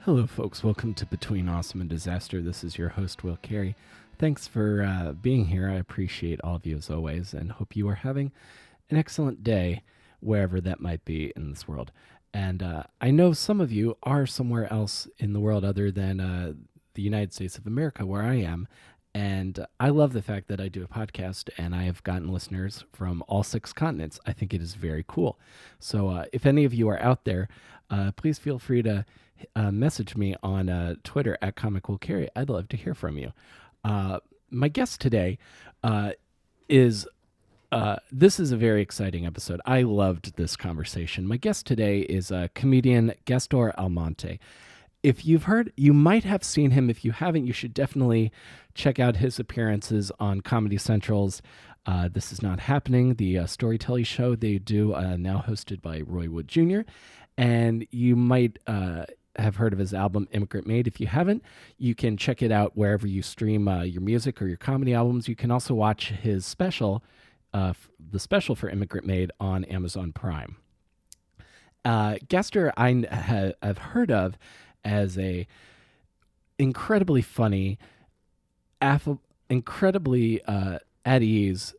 Hello, folks. Welcome to Between Awesome and Disaster. This is your host, Will Carey. Thanks for being here. I appreciate all of you as always and hope you are having an excellent day wherever that might be in this world. And I know some of you are somewhere else in the world other than the United States of America, where I am. And I love the fact that I do a podcast and I have gotten listeners from all 6 continents. I think it is very cool. So if any of you are out there, please feel free to message me on Twitter at Comic Will Carry. I'd love to hear from you. My guest today is, this is a very exciting episode. I loved this conversation. My guest today is comedian Gastor Almonte. If you've heard, you might have seen him. If you haven't, you should definitely check out his appearances on Comedy Central's This Is Not Happening, the storytelling show they do, now hosted by Roy Wood Jr. And you might have heard of his album Immigrant Made. If you haven't, you can check it out wherever you stream your music or your comedy albums. You can also watch his special, the special for Immigrant Made, on Amazon Prime. Gastor I've heard of as a incredibly funny, incredibly at ease,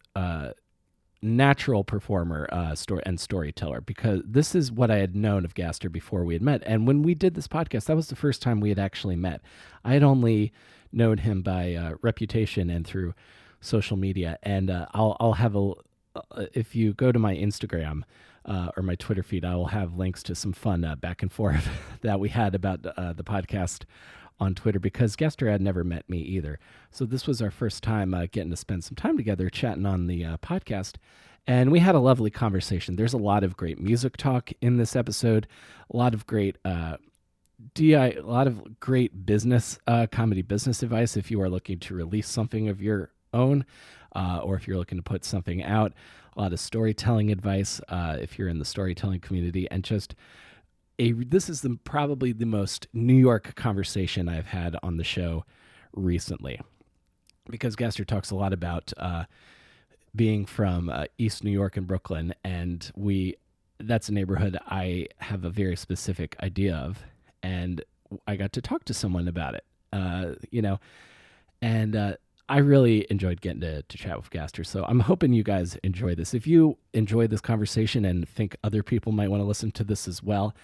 natural performer and storyteller, because this is what I had known of Gastor before we had met. And when we did this podcast, that was the first time we had actually met. I had only known him by reputation and through social media. And I'll have if you go to my Instagram or my Twitter feed, I will have links to some fun back and forth that we had about the podcast on Twitter, because Gastor had never met me either. So this was our first time getting to spend some time together chatting on the podcast. And we had a lovely conversation. There's a lot of great music talk in this episode, a lot of great business, comedy business advice if you are looking to release something of your own, or if you're looking to put something out, a lot of storytelling advice if you're in the storytelling community, and just this is probably the most New York conversation I've had on the show recently, because Gastor talks a lot about being from East New York and Brooklyn, and that's a neighborhood I have a very specific idea of, and I got to talk to someone about it, and I really enjoyed getting to chat with Gastor. So I'm hoping you guys enjoy this. If you enjoy this conversation and think other people might want to listen to this as well,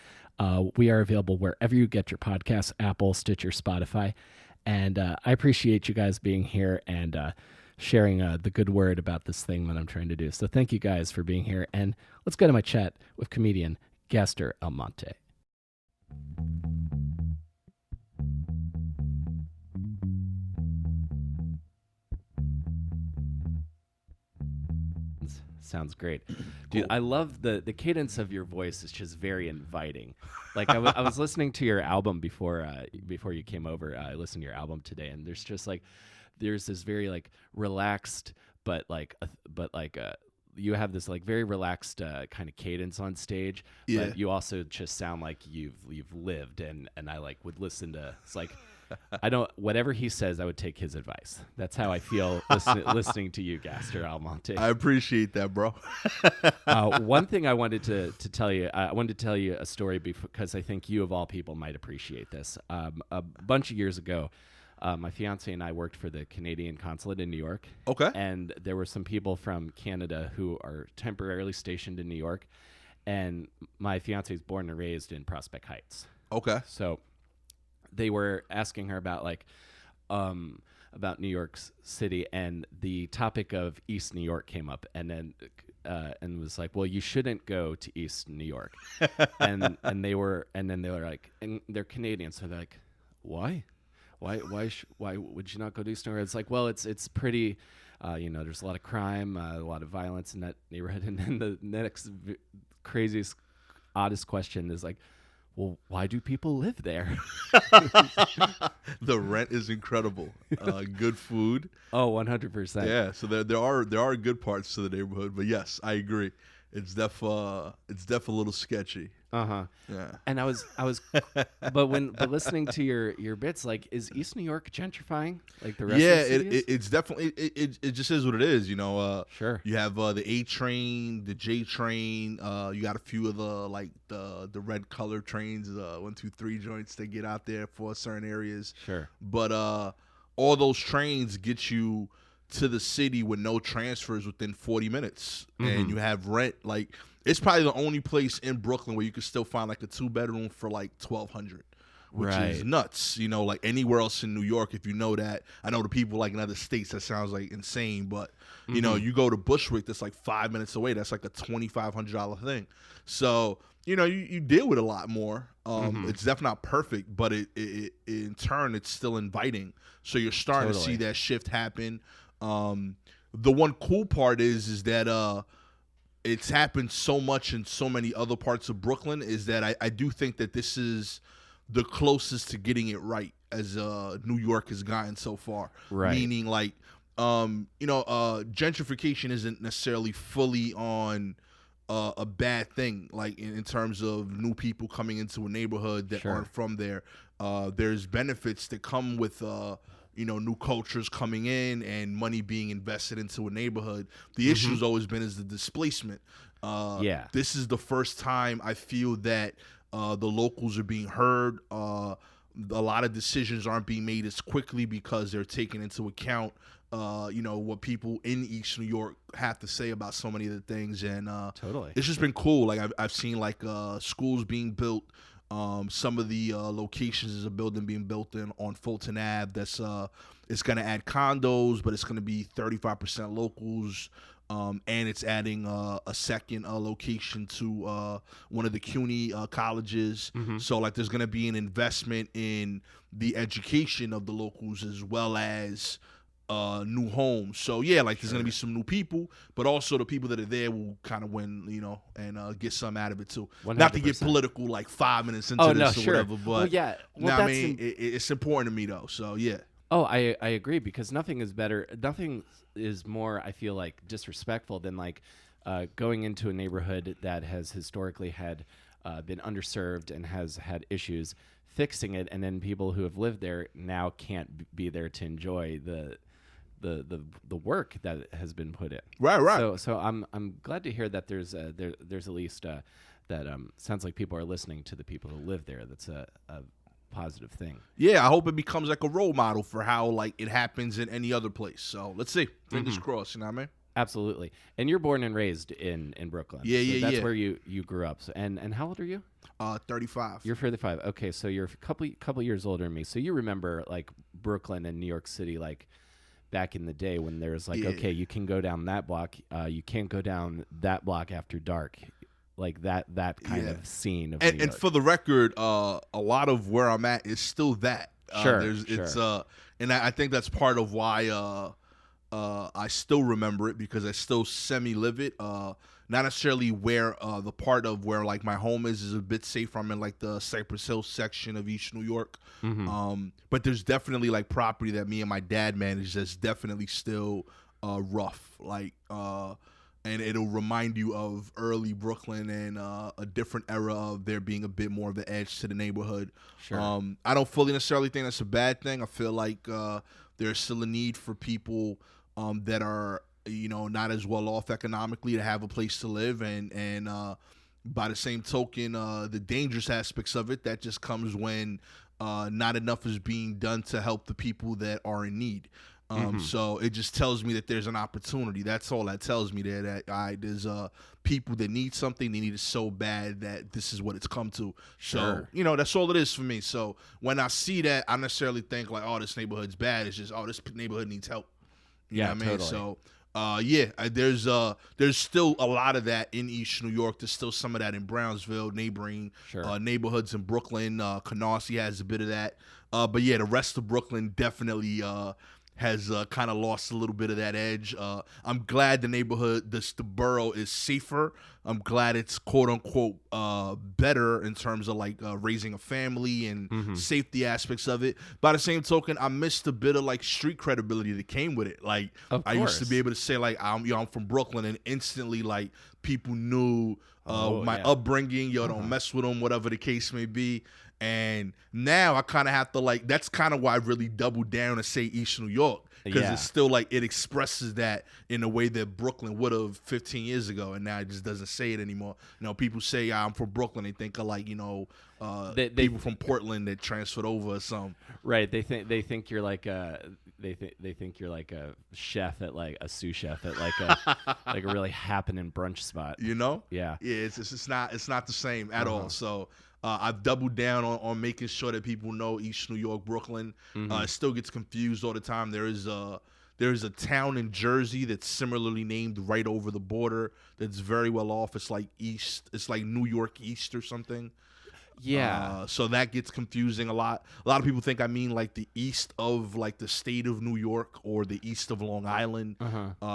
we are available wherever you get your podcasts, Apple, Stitcher, Spotify. And I appreciate you guys being here and sharing the good word about this thing that I'm trying to do. So thank you guys for being here. And let's go to my chat with comedian Gastor Almonte. Sounds great. Dude, cool. I love the cadence of your voice. Is just very inviting. Like I was listening to your album before you came over. I listened to your album today, and there's this very like relaxed, but you have this like very relaxed kind of cadence on stage. Yeah. But you also just sound like you've lived, and I like would listen to. It's like, whatever he says, I would take his advice. That's how I feel listening to you, Gastor Almonte. I appreciate that, bro. One thing I wanted to tell you, I wanted to tell you a story because I think you of all people might appreciate this. A bunch of years ago, my fiance and I worked for the Canadian consulate in New York. Okay. And there were some people from Canada who are temporarily stationed in New York. And my fiance is born and raised in Prospect Heights. Okay. So they were asking her about about New York City, and the topic of East New York came up, and then and was like, well, you shouldn't go to East New York, and then they were like, and they're Canadian, so they're like, why would you not go to East New York? It's like, well, it's pretty, there's a lot of crime, a lot of violence in that neighborhood, and then the next craziest, oddest question is like, well, why do people live there? The rent is incredible. Good food. Oh, 100%. Yeah, so there are good parts to the neighborhood, but yes, I agree. It's a little sketchy. Uh-huh. Yeah. And but listening to your bits, like, is East New York gentrifying like the rest of Yeah, the city is? it's definitely it just is what it is. Sure. You have the A train, the J train. You got a few of the red color trains, 1, 2, 3 joints that get out there for certain areas. Sure. But all those trains get you to the city with no transfers within 40 minutes, and you have rent. Like, it's probably the only place in Brooklyn where you can still find like a 2 bedroom for like 1,200. Which is Right. nuts, like anywhere else in New York, if you know that. I know the people like in other states, that sounds like insane, but you go to Bushwick, that's like 5 minutes away. That's like a $2,500 thing. So, you deal with a lot more. It's definitely not perfect, but it in turn, it's still inviting. So you're starting to see that shift happen. The one cool part is that it's happened so much in so many other parts of Brooklyn, is that I do think that this is the closest to getting it right as New York has gotten so far. Right. Meaning, like, gentrification isn't necessarily fully on a bad thing, like in terms of new people coming into a neighborhood that aren't from there. There's benefits that come with new cultures coming in and money being invested into a neighborhood. The issue's always been is the displacement. This is the first time I feel that the locals are being heard. A lot of decisions aren't being made as quickly because they're taking into account, what people in East New York have to say about so many of the things. And it's just been cool. Like, I've seen like schools being built. Some of the locations is a building being built on Fulton Ave that's it's going to add condos, but it's going to be 35% locals. And it's adding a second location to one of the CUNY colleges. So, like, there's going to be an investment in the education of the locals as well as new homes. So, yeah, like, there's going to be some new people, but also the people that are there will kind of win, and get some out of it, too. 100%. Not to get political, like, 5 minutes into this or whatever, but it's important to me, though. So, yeah. Oh, I agree, because nothing is better. Nothing is more, I feel like, disrespectful than like going into a neighborhood that has historically had been underserved and has had issues, fixing it, and then people who have lived there now can't be there to enjoy the work that has been put in. Right. So I'm glad to hear that there's at least that sounds like people are listening to the people who live there. That's a positive thing. Yeah, I hope it becomes like a role model for how like it happens in any other place. So let's see. Fingers crossed, you know what I mean? Absolutely. And you're born and raised in Brooklyn. Yeah, that's where you grew up. So, and how old are you? 35. You're 35. Okay, so you're a couple years older than me. So you remember like Brooklyn and New York City, like back in the day when there was like, okay, you can go down that block. You can't go down that block after dark. Like that kind of scene of New York. And for the record, a lot of where I'm at is still that. It's and I think that's part of why I still remember it, because I still semi-live it. Not necessarily where the part of where like my home is a bit safer. I'm in like the Cypress Hill section of East New York. But there's definitely like property that me and my dad manage that's definitely still rough. Like and it'll remind you of early Brooklyn and a different era of there being a bit more of an edge to the neighborhood. Sure. I don't fully necessarily think that's a bad thing. I feel like there's still a need for people that are, not as well off economically to have a place to live. And by the same token, the dangerous aspects of it, that just comes when not enough is being done to help the people that are in need. So it just tells me that there's an opportunity. That's all that tells me there, that there's people that need something. They need it so bad that this is what it's come to. Sure. So, that's all it is for me. So when I see that, I necessarily think like, oh, this neighborhood's bad. It's just, oh, this neighborhood needs help. You know what I mean? Totally. So, there's still a lot of that in East New York. There's still some of that in Brownsville, neighboring neighborhoods in Brooklyn. Canarsie has a bit of that. But yeah, the rest of Brooklyn definitely has kind of lost a little bit of that edge. I'm glad the neighborhood, the borough is safer. I'm glad it's quote unquote better in terms of like raising a family and safety aspects of it. By the same token, I missed a bit of like street credibility that came with it. Like I used to be able to say like I'm from Brooklyn, and instantly like people knew my upbringing. Don't mess with them, whatever the case may be. And now I kind of have to like, that's kind of why I really doubled down and say East New York, because it's still like it expresses that in a way that Brooklyn would have 15 years ago, and now it just doesn't say it anymore. People say I'm from Brooklyn, they think of like people from Portland that transferred over or something. Right? They think you're like they think you're like a chef at like a sous chef at like a like a really happening brunch spot. Yeah. It's not the same at all. So. I've doubled down on making sure that people know East New York, Brooklyn. It still gets confused all the time. There is a town in Jersey that's similarly named right over the border that's very well off. It's like New York East or something. Yeah. So that gets confusing a lot. A lot of people think I mean like the east of like the state of New York or the east of Long Island.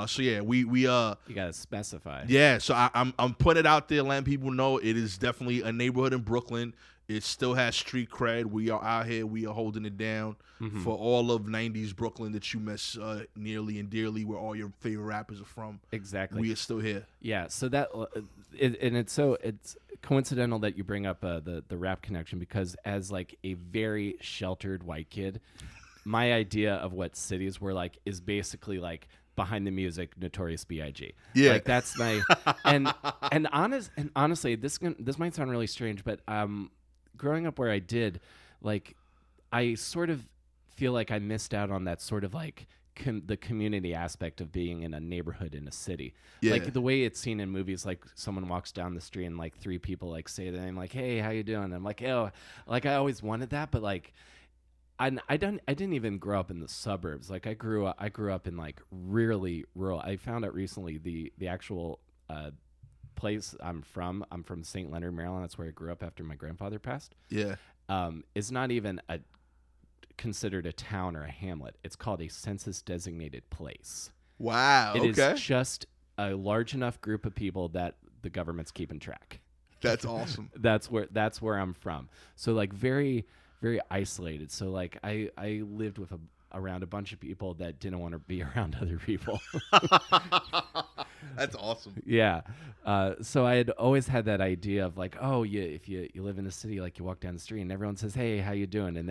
So yeah, we you gotta specify. Yeah, so I'm putting it out there, letting people know it is definitely a neighborhood in Brooklyn. It still has street cred. We are out here. We are holding it down for all of 90s Brooklyn that you miss nearly and dearly, where all your favorite rappers are from. Exactly. We are still here. Yeah, so that it's coincidental that you bring up the rap connection, because as like a very sheltered white kid, my idea of what cities were like is basically like Behind the Music, Notorious B.I.G. Yeah, like that's my and honestly, this might sound really strange, but growing up where I did, like I sort of feel like I missed out on that sort of like the community aspect of being in a neighborhood in a city. Like the way it's seen in movies, like someone walks down the street and like three people like say their name, like, "Hey, how you doing?" And I'm like, "Oh," like I always wanted that, but like I didn't even grow up in the suburbs. Like I grew up in like really rural. I found out recently the actual place I'm from St. Leonard, Maryland. That's where I grew up after my grandfather passed. Yeah. Is not even considered a town or a hamlet. It's called a census designated place. Wow. It is just a large enough group of people that the government's keeping track. That's awesome. That's where I'm from. So like very, very isolated. So like I lived with around a bunch of people that didn't want to be around other people. That's awesome. Yeah. So I had always had that idea of like, oh, if you live in the city, like you walk down the street and everyone says, "Hey, how you doing?" And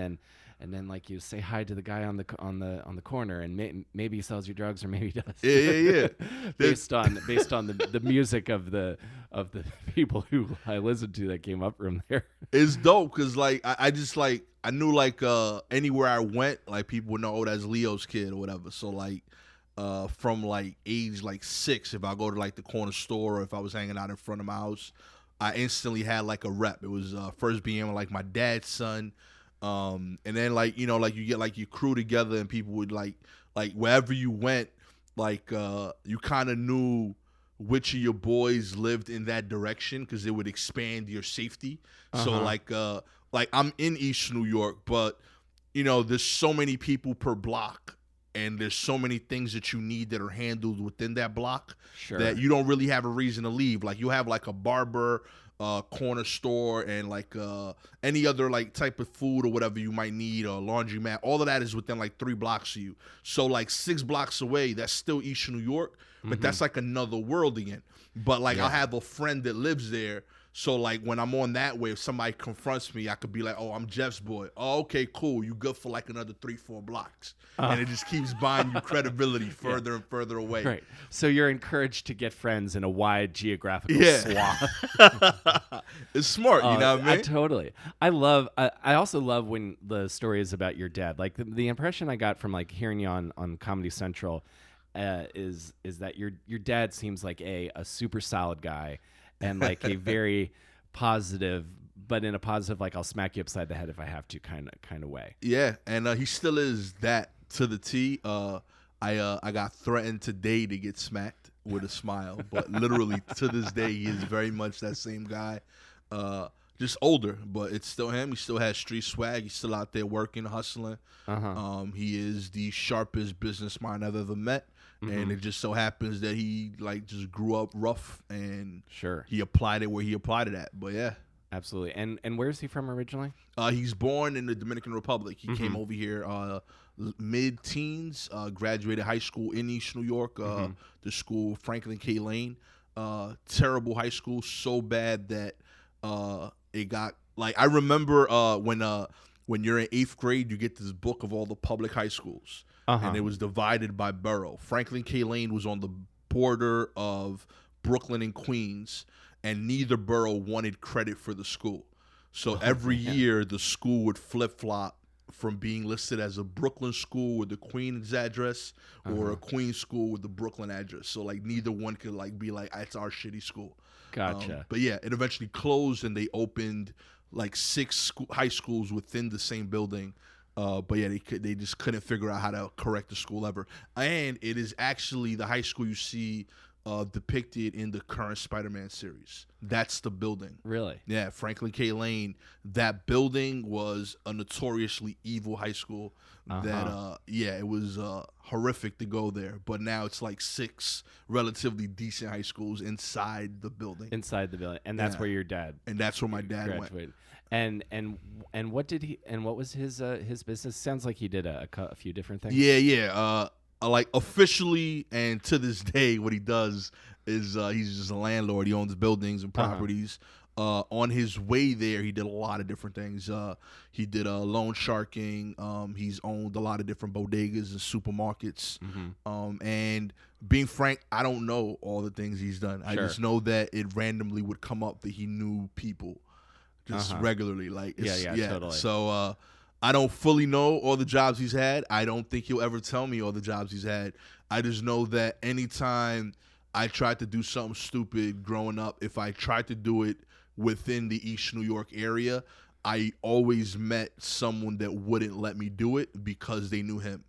then like you say hi to the guy on the corner, and maybe he sells you drugs or maybe he does. Yeah. based on the music of the people who I listened to that came up from there. It's dope because like I just like I knew like anywhere I went, like people would know, oh, that's Leo's kid or whatever. So like from like age like 6, if I go to like the corner store or if I was hanging out in front of my house, I instantly had like a rep. It was first being like my dad's son. And then like like you get like your crew together and people would like wherever you went, like you kind of knew which of your boys lived in that direction because it would expand your safety. So like I'm in East New York, but there's so many people per block and there's so many things that you need that are handled within that block that you don't really have a reason to leave. Like you have like a barber, corner store, and like any other like type of food or whatever you might need, or laundromat. All of that is within like 3 blocks of you. So like 6 blocks away, that's still East New York, but that's like another world again. But like I'll have a friend that lives there. So like when I'm on that way, if somebody confronts me, I could be like, "Oh, I'm Jeff's boy." "Oh, okay, cool. You good for like another 3-4 blocks." And it just keeps buying you credibility further and further away. Right. So you're encouraged to get friends in a wide geographical swath. It's smart, you know what I mean? Totally. I also love when the story is about your dad. Like the impression I got from like hearing you on Comedy Central is that your dad seems like a super solid guy. And like a very positive, but in a positive, like I'll smack you upside the head if I have to kind of way. Yeah, and he still is that to the T. I got threatened today to get smacked with a smile, but literally to this day he is very much that same guy. just older, but it's still him. He still has street swag. He's still out there working, hustling. He is the sharpest business mind I've ever met. And it just so happens that he like just grew up rough and he applied it where he applied it at. But yeah. Absolutely. And where is he from originally? He's born in the Dominican Republic. He came over here mid-teens, graduated high school in East New York, the school Franklin K. Lane. Terrible high school, so bad that it got like I remember when you're in 8th grade, you get this book of all the public high schools, and it was divided by borough. Franklin K. Lane was on the border of Brooklyn and Queens, and neither borough wanted credit for the school. So every year, the school would flip-flop from being listed as a Brooklyn school with the Queens address or a Queens school with the Brooklyn address. So, like, neither one could, like, be like, it's our shitty school. Gotcha. But, yeah, it eventually closed, and they opened, like, 6 high schools within the same building. But, yeah, they just couldn't figure out how to correct the school ever. And it is actually the high school you see depicted in the current Spider-Man series. That's the building. Really? Yeah, Franklin K. Lane. That building was a notoriously evil high school. That it was horrific to go there. But now it's like 6 relatively decent high schools inside the building. And that's where your dad. And that's where my dad graduated. Went. And what did he? And what was his business? Sounds like he did a few different things. Yeah. Like officially and to this day, what he does is he's just a landlord. He owns buildings and properties. On his way there, he did a lot of different things. He did loan sharking. He's owned a lot of different bodegas and supermarkets. And being frank, I don't know all the things he's done. I just know that it randomly would come up that he knew people just regularly. Like totally. So I don't fully know all the jobs he's had. I don't think he'll ever tell me all the jobs he's had. I just know that anytime I tried to do something stupid growing up, if I tried to do it within the East New York area, I always met someone that wouldn't let me do it because they knew him.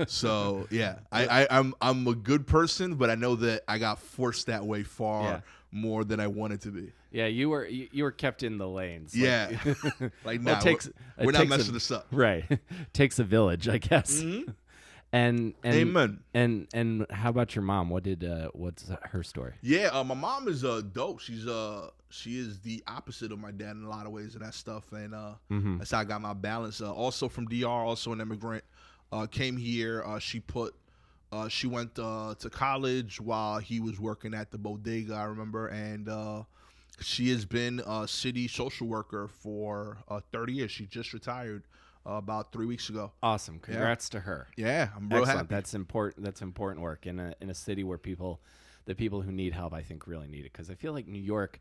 So yeah, I'm a good person, but I know that I got forced that way far more than I wanted to be. Yeah, you were kept in the lanes. Yeah, like now we're not messing this up. Right, takes a village, I guess. And amen. And how about your mom? What's her story? Yeah, my mom is dope. She is the opposite of my dad in a lot of ways and that stuff, and that's how I got my balance. Also from DR, also an immigrant. Came here. She went to college while he was working at the bodega, I remember, and she has been a city social worker for 30 years. She just retired about 3 weeks ago. Awesome. Congrats to her. Yeah, I'm real happy. That's important. That's important work in a city where the people who need help, I think, really need it. Because I feel like New York,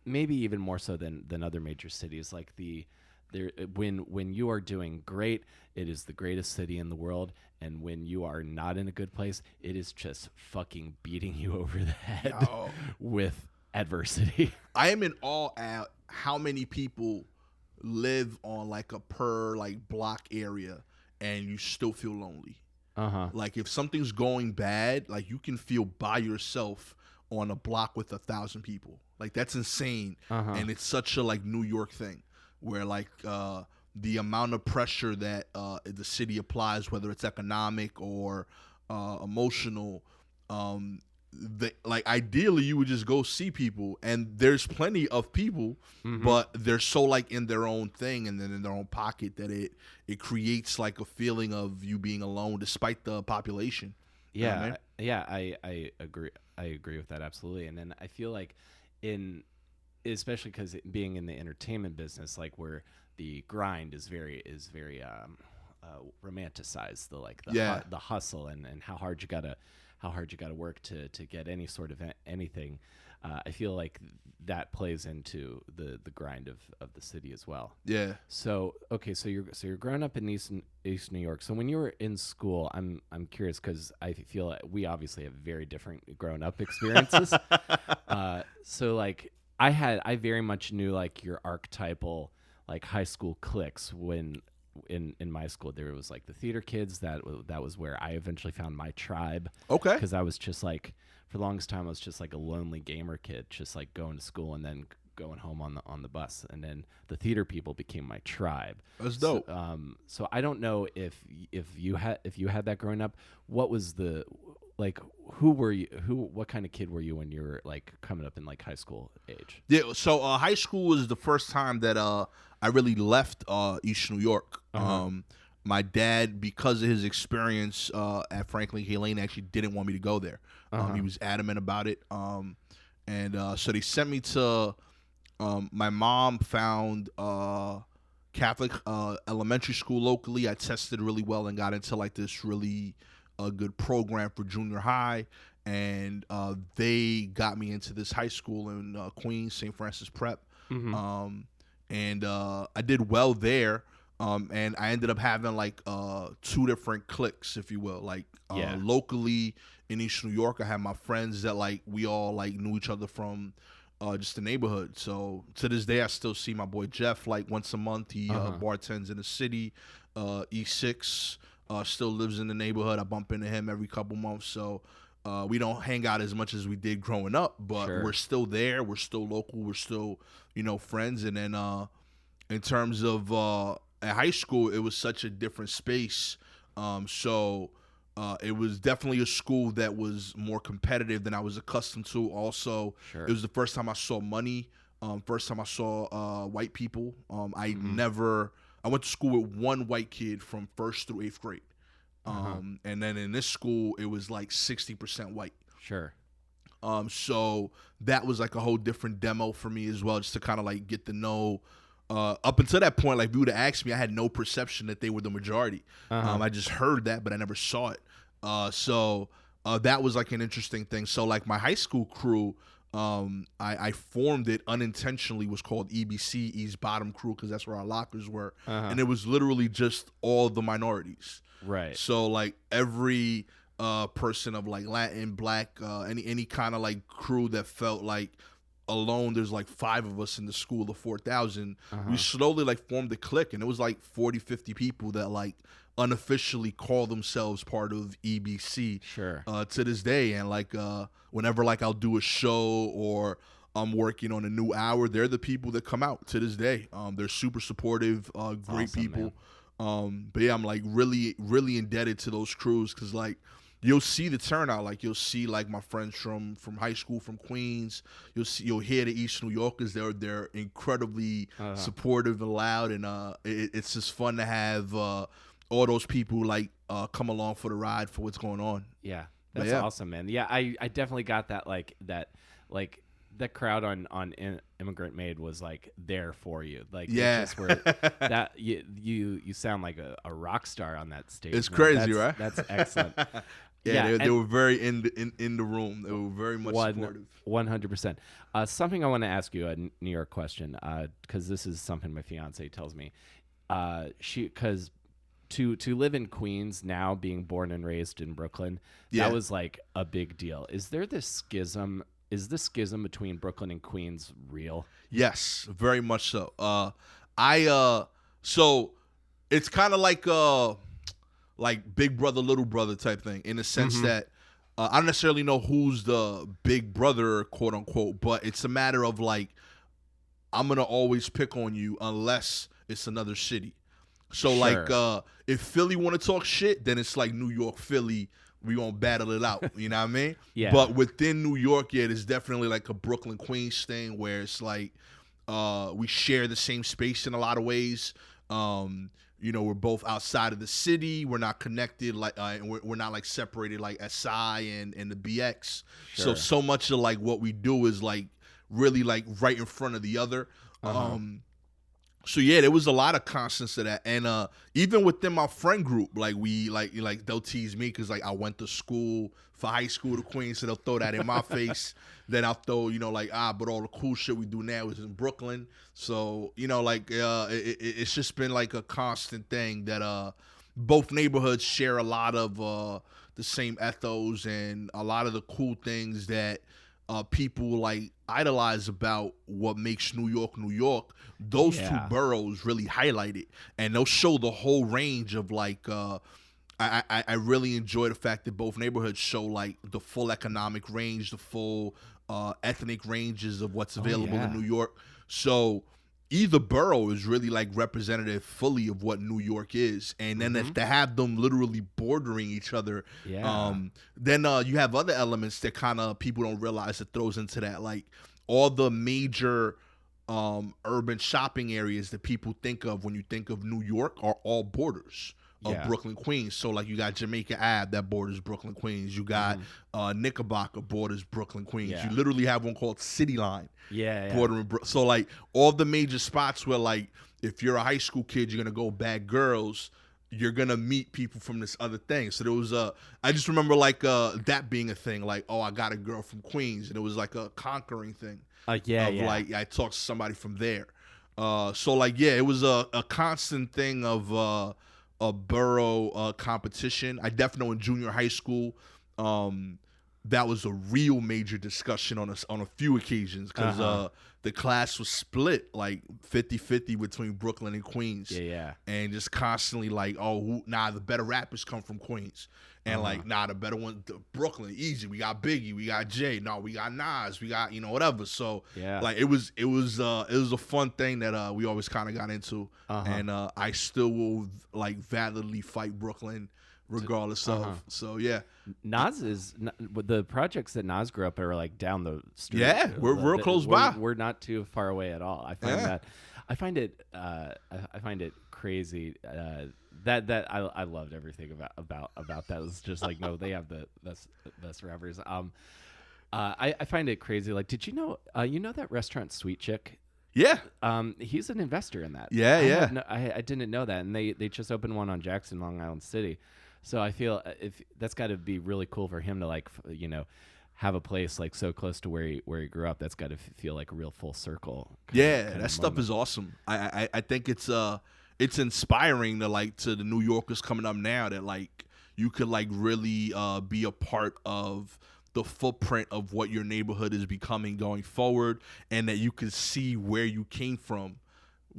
maybe even more so than other major cities, like when you are doing great, it is the greatest city in the world, and when you are not in a good place, it is just fucking beating you over the head with adversity. I am in awe at how many people live on like a per like block area and you still feel lonely. Like if something's going bad, like you can feel by yourself on a block with 1,000 people. Like that's insane. And it's such a like New York thing where like the amount of pressure that the city applies, whether it's economic or emotional, like ideally you would just go see people, and there's plenty of people, but they're so like in their own thing and then in their own pocket that it creates like a feeling of you being alone despite the population. Yeah, you know what I mean? I agree. I agree with that absolutely. And then I feel like especially because being in the entertainment business, like where the grind is very romanticized, the hustle and how hard you gotta work to get any sort of anything. I feel like that plays into the grind of the city as well. Yeah. So okay, so you're growing up in East New York. So when you were in school, I'm curious because I feel like we obviously have very different growing up experiences. So like I very much knew like your archetypal like high school cliques when in my school there was like the theater kids that was where I eventually found my tribe. Okay. Because I was just like for the longest time I was just like a lonely gamer kid, just like going to school and then going home on the bus, and then the theater people became my tribe. That's dope. So I don't know if you had that growing up. What was the like? Who were you? What kind of kid were you when you were like coming up in like high school age? Yeah, so high school was the first time that I really left East New York. My dad, because of his experience at Franklin K. Lane, actually didn't want me to go there. He was adamant about it. So they sent me to. My mom found Catholic elementary school locally. I tested really well and got into like this really good program for junior high. And they got me into this high school in Queens, St. Francis Prep. I did well there. And I ended up having like 2 different cliques, if you will. Like locally in East New York, I had my friends that like we all like knew each other from just the neighborhood. So to this day, I still see my boy Jeff like once a month. He bartends in the city. E6 still lives in the neighborhood. I bump into him every couple months. So we don't hang out as much as we did growing up, but we're still there. We're still local. We're still, friends. And then in terms of at high school, it was such a different space. It was definitely a school that was more competitive than I was accustomed to. Also, it was the first time I saw money. First time I saw white people. I went to school with one white kid from 1st through 8th grade. And then in this school, it was like 60% white. Sure. So that was like a whole different demo for me as well, just to kind of like get to know. Up until that point, like if you would have asked me, I had no perception that they were the majority. I just heard that, but I never saw it. So that was like an interesting thing. So like my high school crew, I formed it unintentionally, was called EBC, East Bottom Crew, because that's where our lockers were. And it was literally just all the minorities. Right. So like every person of like Latin, Black, any kind of like crew that felt like alone, there's like 5 of us in the school of 4,000. We slowly like formed a clique, and it was like 40, 50 people that like unofficially call themselves part of EBC to this day. And like whenever like I'll do a show or I'm working on a new hour, they're the people that come out to this day. They're super supportive, great awesome, people. But yeah, I'm like really, really indebted to those crews, because like you'll see the turnout. Like you'll see like my friends from high school from Queens. You'll hear the East New Yorkers. They're incredibly supportive and loud, and it's just fun to have all those people like come along for the ride for what's going on. Yeah, that's awesome, man. Yeah, I definitely got that that crowd on Immigrant Made was like there for you. Like just were, that you sound like a rock star on that stage. It's crazy, right? That's excellent. They were very in the room. They were very much supportive. 100%. Something I want to ask you, a New York question, because this is something my fiance tells me. Because to live in Queens now, being born and raised in Brooklyn, that was like a big deal. Is there this schism? Is the schism between Brooklyn and Queens real? Yes, very much so. So it's kind of like big brother, little brother type thing, in the sense that I don't necessarily know who's the big brother, quote unquote, but it's a matter of like, I'm going to always pick on you unless it's another city. So like if Philly want to talk shit, then it's like New York, Philly, we gonna battle it out, you know what I mean? But within New York, there's definitely like a Brooklyn Queens thing where it's like we share the same space in a lot of ways. We're both outside of the city. We're not connected, like and we're not like separated like SI and the BX. So much of like what we do is like really like right in front of the other. So there was a lot of constants to that, and even within my friend group, like we like they'll tease me because like I went to school for high school to Queens, so they'll throw that in my face. Then I'll throw but all the cool shit we do now is in Brooklyn. So it's just been like a constant thing that both neighborhoods share a lot of the same ethos and a lot of the cool things that people like idolize about what makes New York New York. Those two boroughs really highlight it, and they'll show the whole range of like I really enjoy the fact that both neighborhoods show like the full economic range, the full ethnic ranges of what's available in New York. So either borough is really like representative fully of what New York is, and then if they have them literally bordering each other, then you have other elements that kind of people don't realize that throws into that, like all the major urban shopping areas that people think of when you think of New York are all borders of Brooklyn, Queens. So like you got Jamaica Ave that borders Brooklyn, Queens. You got Knickerbocker borders Brooklyn, Queens. You literally have one called City Line bordering so like all the major spots where like if you're a high school kid, you're gonna go Bad Girls, you're gonna meet people from this other thing. So there was I just remember like that being a thing, like, oh, I got a girl from Queens, and it was like a conquering thing. Like I talked to somebody from there. So like it was a constant thing of a borough competition. I definitely know in junior high school, that was a real major discussion on a few occasions, because the class was split like 50-50 between Brooklyn and Queens. And just constantly like, oh, the better rappers come from Queens. And like, the better one, Brooklyn, easy. We got Biggie, we got Jay, we got Nas, we got, whatever. So like it was a fun thing that we always kind of got into. And I still will like validly fight Brooklyn regardless of. So Nas is the projects that Nas grew up are like down the street. We're real close by. We're not too far away at all. I find it crazy that I loved everything about that. It's just like, no, they have the best rappers. I find it crazy. Like, did you know that restaurant Sweet Chick? Yeah. He's an investor in that. I didn't know that, and they just opened one on Jackson, Long Island City. So I feel if that's got to be really cool for him to like, have a place like so close to where he grew up. That's got to feel like a real full circle. That stuff is awesome. I think it's inspiring to the New Yorkers coming up now that like you could like really be a part of the footprint of what your neighborhood is becoming going forward, and that you could see where you came from,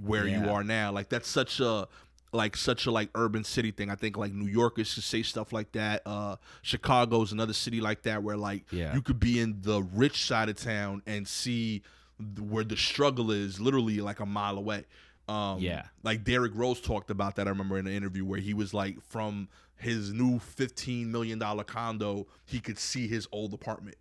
where you are now. Like that's such a urban city thing. I think like New Yorkers should say stuff like that. Chicago's another city like that where like you could be in the rich side of town and see where the struggle is literally like a mile away. Like Derrick Rose talked about that. I remember in an interview where he was like, from his new $15 million condo, he could see his old apartment.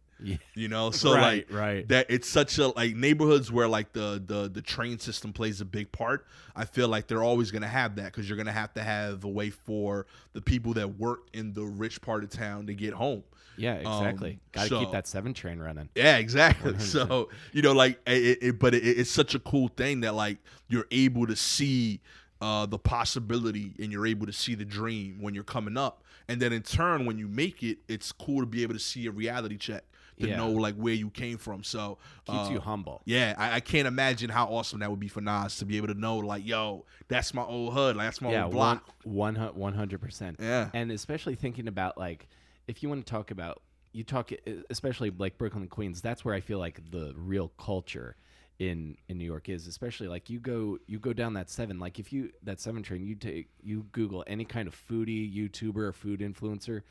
So right. That it's such a like neighborhoods where like the train system plays a big part. I feel like they're always gonna have that, because you're gonna have to have a way for the people that work in the rich part of town to get home. Yeah, exactly. Got to keep that 7 train running. Yeah, exactly. 100%. So like it's such a cool thing that like you're able to see the possibility, and you're able to see the dream when you're coming up, and then in turn when you make it, it's cool to be able to see a reality check. To know like where you came from. So keeps you humble. I can't imagine how awesome that would be for Nas to be able to know like, yo, that's my old hood, like that's my old block. 100%. Yeah. And especially thinking about like, if you want to talk about, especially like Brooklyn, Queens, that's where I feel like the real culture in New York is, especially like you go down that 7, like if that 7 train, you Google any kind of foodie, YouTuber, or food influencer,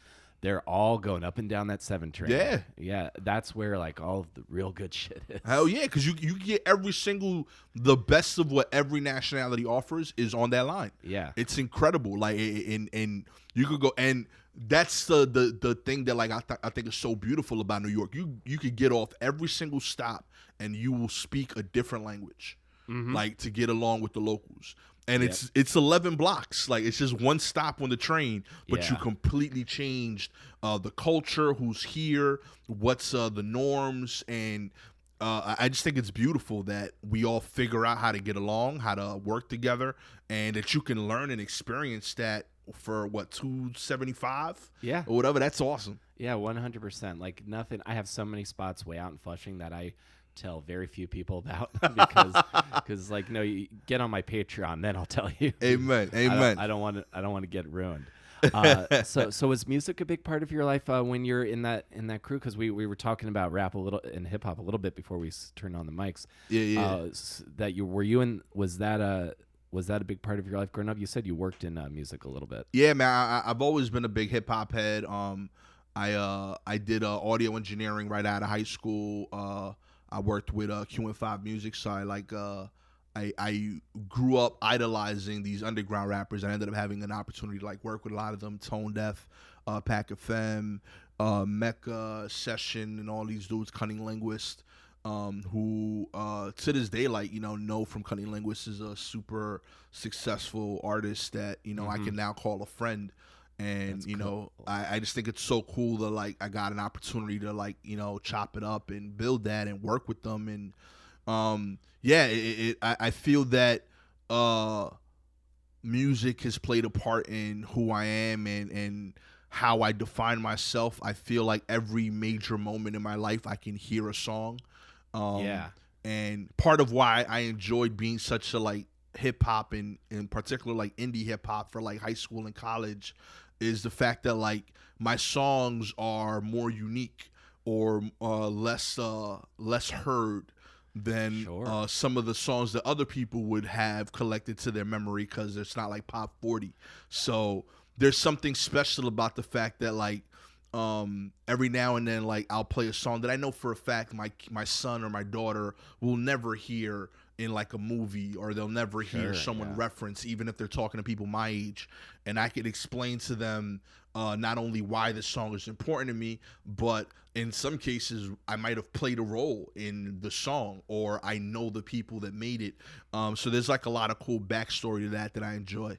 they're all going up and down that 7 train. Yeah, that's where like all of the real good shit is. Hell yeah, because you get the best of what every nationality offers is on that line. Yeah, it's incredible. Like, and you could go, and that's the thing that like I think is so beautiful about New York. You could get off every single stop, and you will speak a different language, like to get along with the locals. And it's 11 blocks. Like, it's just one stop on the train, but you completely changed the culture, who's here, what's the norms, and I just think it's beautiful that we all figure out how to get along, how to work together, and that you can learn and experience that for $275, or whatever. That's awesome. Yeah, 100%. Like nothing. I have so many spots way out in Flushing that I tell very few people about because like, no, you get on my Patreon, then I'll tell you. Amen. I don't want to get ruined. So was music a big part of your life when you're in that crew? Because we were talking about rap a little and hip hop a little bit before we turned on the mics. Was that a big part of your life growing up? You said you worked in music a little bit. Yeah, man. I've always been a big hip hop head. I did audio engineering right out of high school. I worked with Q&5 Music, so I grew up idolizing these underground rappers. I ended up having an opportunity to like work with a lot of them: Tone Deaf, Pac FM, Mecca, Session, and all these dudes. Cunning Linguist, who to this day, like, know from Cunning Linguist is a super successful artist that I can now call a friend. And That's cool. I just think it's so cool that like I got an opportunity to like chop it up and build that and work with them. And yeah, I feel that music has played a part in who I am and how I define myself. I feel like every major moment in my life I can hear a song. Yeah. And part of why I enjoyed being such a like hip hop and in particular like indie hip hop for like high school and college is the fact that like my songs are more unique or less heard than Sure. some of the songs that other people would have collected to their memory because it's not like Pop 40. So there's something special about the fact that like every now and then like I'll play a song that I know for a fact my son or my daughter will never hear in like a movie, or they'll never hear someone reference, even if they're talking to people my age, and I could explain to them not only why this song is important to me, but in some cases I might have played a role in the song, or I know the people that made it. So there's like a lot of cool backstory to that I enjoy.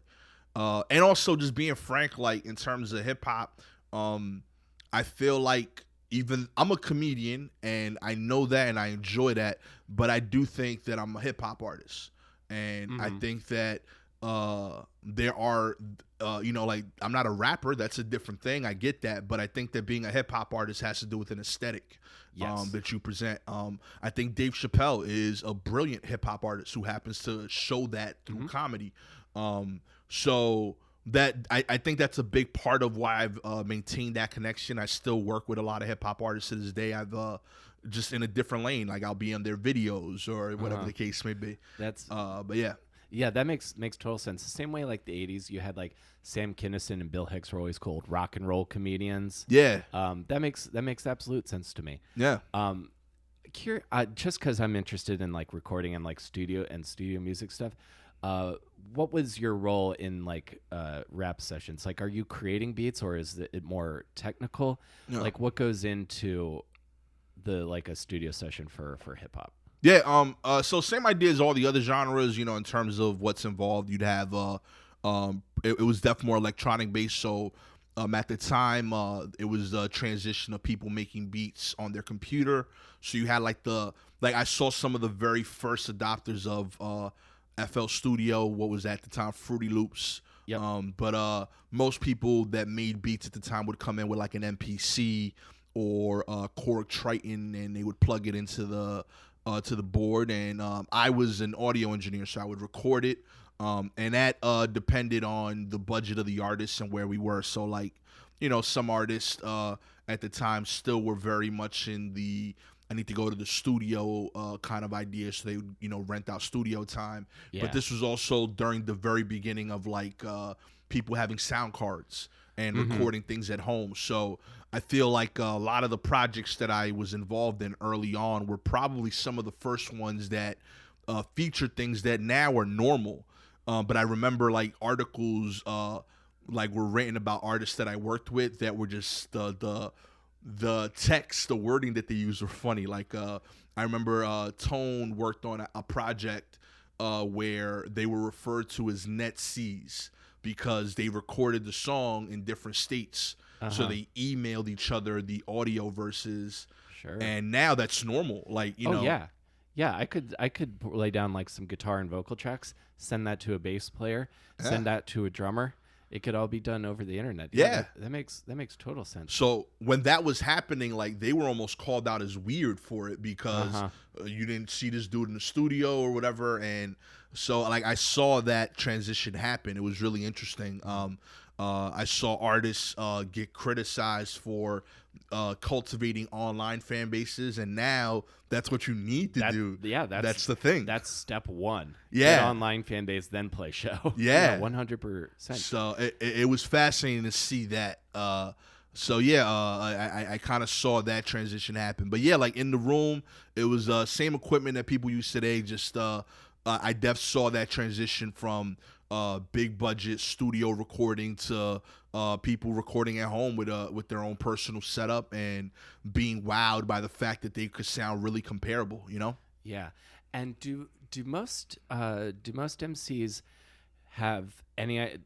And also just being frank, like in terms of hip hop, I feel like even I'm a comedian and I know that and I enjoy that, but I do think that I'm a hip hop artist. And I think that there are, like I'm not a rapper. That's a different thing. I get that. But I think that being a hip hop artist has to do with an aesthetic that you present. I think Dave Chappelle is a brilliant hip hop artist who happens to show that through comedy. So that I think that's a big part of why I've maintained that connection. I still work with a lot of hip hop artists to this day. I've just in a different lane, like I'll be on their videos or whatever the case may be. That's but yeah. Yeah, that makes total sense. The same way like the 80s, you had like Sam Kinison and Bill Hicks were always called rock and roll comedians. Yeah. That makes absolute sense to me. Yeah. Just because I'm interested in like recording and like studio music stuff, what was your role in like rap sessions? Like, are you creating beats or is it more technical? No. Like, what goes into the like a studio session for hip hop? Yeah. So same idea as all the other genres. In terms of what's involved, you'd have it was definitely more electronic based. So at the time, it was a transition of people making beats on their computer. So you had like I saw some of the very first adopters of FL Studio, what was at the time Fruity Loops. Yep. But most people that made beats at the time would come in with like an MPC or Korg Triton, and they would plug it into the to the board. And I was an audio engineer, so I would record it. And that depended on the budget of the artist and where we were. So like, some artists at the time still were very much in the I need to go to the studio kind of idea, so they would, rent out studio time. Yeah. But this was also during the very beginning of like people having sound cards and recording things at home. So I feel like a lot of the projects that I was involved in early on were probably some of the first ones that featured things that now are normal. But I remember like articles like were written about artists that I worked with that were just the text, the wording that they used were funny. Like I remember Tone worked on a project where they were referred to as Net Cs because they recorded the song in different states. So they emailed each other the audio verses. Sure. And now that's normal. Like, Yeah, I could lay down like some guitar and vocal tracks, send that to a bass player, send that to a drummer. It could all be done over the internet. Yeah. That makes total sense. So when that was happening, like they were almost called out as weird for it because you didn't see this dude in the studio or whatever. And so like I saw that transition happen. It was really interesting. I saw artists get criticized for cultivating online fan bases, and now that's what you need to do. Yeah, that's the thing. That's step one. Yeah, get online fan base, then play show. Yeah, 100%. So it was fascinating to see that So yeah, I kind of saw that transition happen. But yeah, like in the room, it was same equipment that people use today. Just I def saw that transition from big budget studio recording to people recording at home with their own personal setup and being wowed by the fact that they could sound really comparable. You know? Yeah. And do most MCs have any?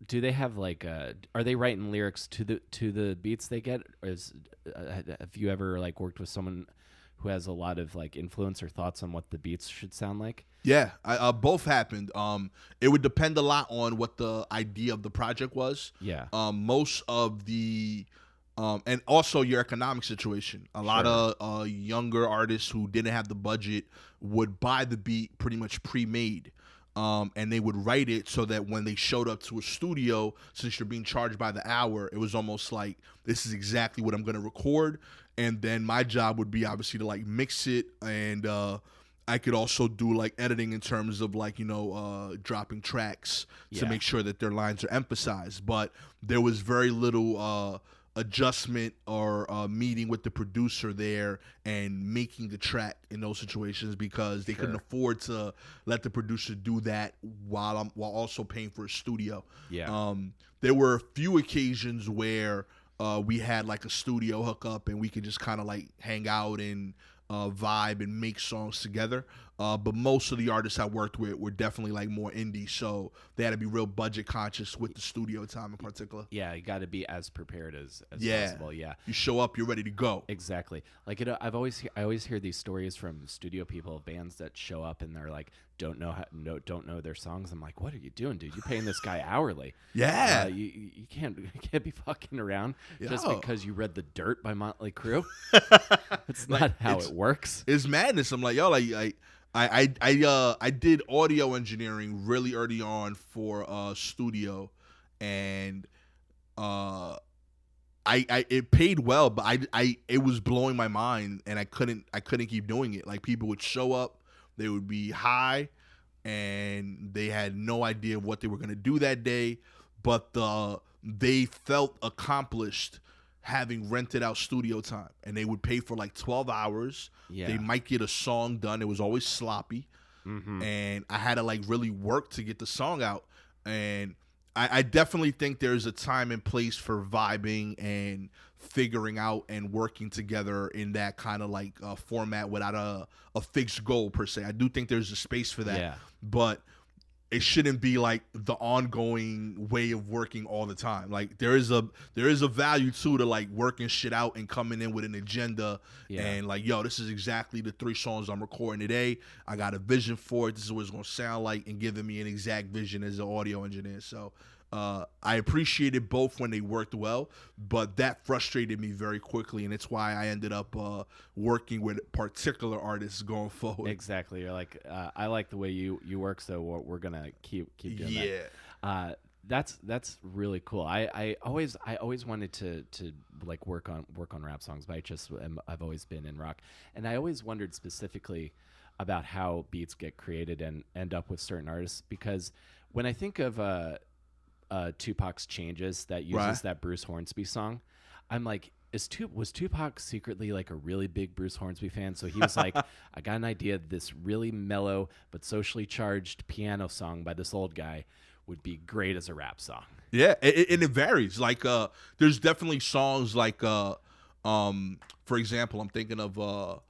Do they have like? Are they writing lyrics to the beats they get? Or have you ever like worked with someone who has a lot of like influence or thoughts on what the beats should sound like? Yeah, both happened. It would depend a lot on what the idea of the project was. Yeah. Most of the and also your economic situation. A lot of younger artists who didn't have the budget would buy the beat pretty much pre-made. And they would write it so that when they showed up to a studio, since you're being charged by the hour, it was almost like this is exactly what I'm going to record. And then my job would be obviously to like mix it, and I could also do like editing in terms of like, dropping tracks to make sure that their lines are emphasized. But there was very little adjustment or meeting with the producer there and making the track in those situations, because they couldn't afford to let the producer do that while also paying for a studio. Yeah. There were a few occasions where we had like a studio hookup and we could just kind of like hang out and vibe and make songs together. But most of the artists I worked with were definitely like more indie, so they had to be real budget conscious with the studio time in particular. Yeah, you got to be as prepared as possible. Yeah, you show up, you're ready to go. Exactly. Like I always hear these stories from studio people, bands that show up and they're like don't know their songs. I'm like, what are you doing, dude? You're paying this guy hourly. Yeah, you can't be fucking around just because you read The Dirt by Motley Crue. It's not how it works. It's madness. I'm like, yo, I did audio engineering really early on for studio, and it paid well, but I it was blowing my mind, and I couldn't keep doing it. Like, people would show up, they would be high, and they had no idea what they were gonna do that day, but they felt accomplished having rented out studio time, and they would pay for like 12 hours. Yeah. They might get a song done. It was always sloppy. Mm-hmm. And I had to like really work to get the song out. And I definitely think there's a time and place for vibing and figuring out and working together in that kind of like format without a fixed goal per se. I do think there's a space for that. Yeah. But it shouldn't be like the ongoing way of working all the time. Like, there is a value to like working shit out and coming in with an agenda. Yeah. And like, yo, this is exactly the 3 songs I'm recording today. I got a vision for it. This is what it's gonna sound like, and giving me an exact vision as an audio engineer. So I appreciated both when they worked well, but that frustrated me very quickly, and it's why I ended up working with particular artists going forward. Exactly. You're like, I like the way you work, so we're gonna keep doing that. That's really cool. I always wanted to like work on rap songs, but I've always been in rock, and I always wondered specifically about how beats get created and end up with certain artists, because when I think of Tupac's Changes that uses that Bruce Hornsby song, I'm like, was Tupac secretly like a really big Bruce Hornsby fan? So he was like, I got an idea, this really mellow but socially charged piano song by this old guy would be great as a rap song. Yeah, and it varies. Like, there's definitely songs like, for example, I'm thinking of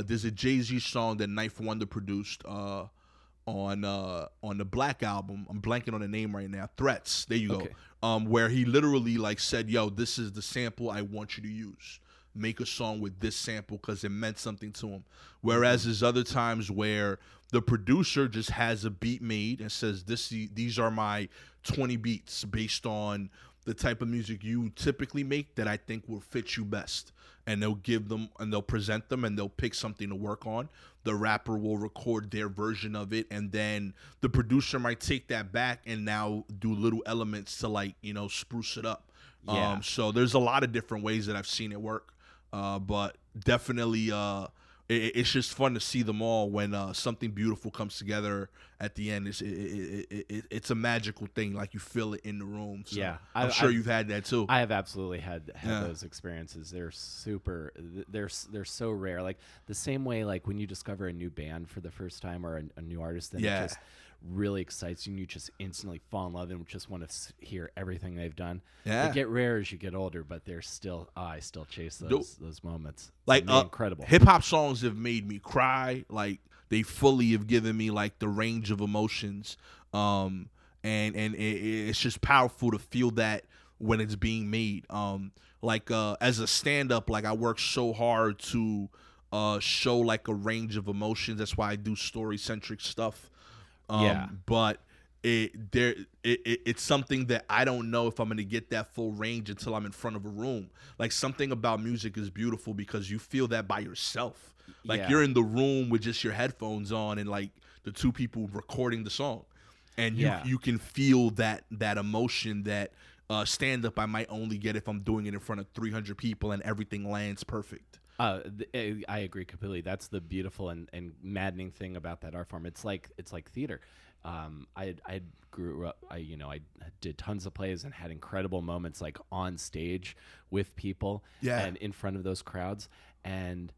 there's a Jay-Z song that Knife Wonder produced on the Black album. I'm blanking on the name right now. Threats. There you go. Where he literally like said, "Yo, this is the sample I want you to use. Make a song with this sample," because it meant something to him. Whereas there's other times where the producer just has a beat made and says, these are my 20 beats based on the type of music you typically make that I think will fit you best. And they'll give them and they'll present them and they'll pick something to work on. The rapper will record their version of it, and then the producer might take that back and now do little elements to like, spruce it up. Yeah. So there's a lot of different ways that I've seen it work. But definitely it's just fun to see them all when something beautiful comes together at the end. It's a magical thing. Like you feel it in the room. So Yeah, I'm sure you've had that too. I have absolutely had those experiences. They're super. They're so rare. Like the same way, like when you discover a new band for the first time or a new artist, then it just really excites you and you just instantly fall in love and just want to hear everything they've done. They get rare as you get older, but they're still I still chase those moments. Like incredible. Hip hop songs have made me cry. Like they fully have given me like the range of emotions. And it's just powerful to feel that when it's being made. As a stand up, like I work so hard to show like a range of emotions. That's why I do story centric stuff. But it's something that I don't know if I'm going to get that full range until I'm in front of a room. Like something about music is beautiful because you feel that by yourself. Like you're in the room with just your headphones on and like the two people recording the song. And you can feel that emotion that stand up I might only get if I'm doing it in front of 300 people and everything lands perfect. I agree completely. That's the beautiful and maddening thing about that art form. It's like theater. I grew up. I did tons of plays and had incredible moments like on stage with people and in front of those crowds. And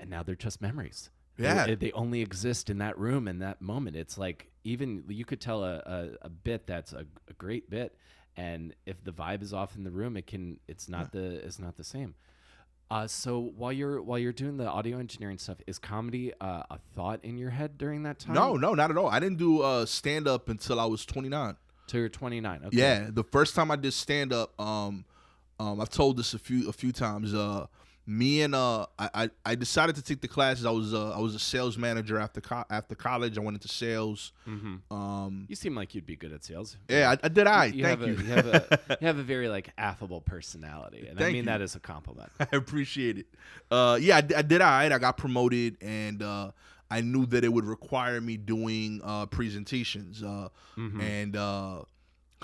now they're just memories. Yeah, they only exist in that room in that moment. It's like even you could tell a bit that's a great bit, and if the vibe is off in the room, it's not the same. So while you're doing the audio engineering stuff, is comedy a thought in your head during that time? No, not at all. I didn't do stand up until I was 29. Till you're 29. Okay. Yeah, the first time I did stand up, I've told this a few times. I decided to take the classes. I was a sales manager after college. I went into sales. Mm-hmm. You seem like you'd be good at sales. Yeah, I did. Thank you. You have a very like affable personality, and I mean that as a compliment. I appreciate it. I did. I got promoted, and I knew that it would require me doing presentations. And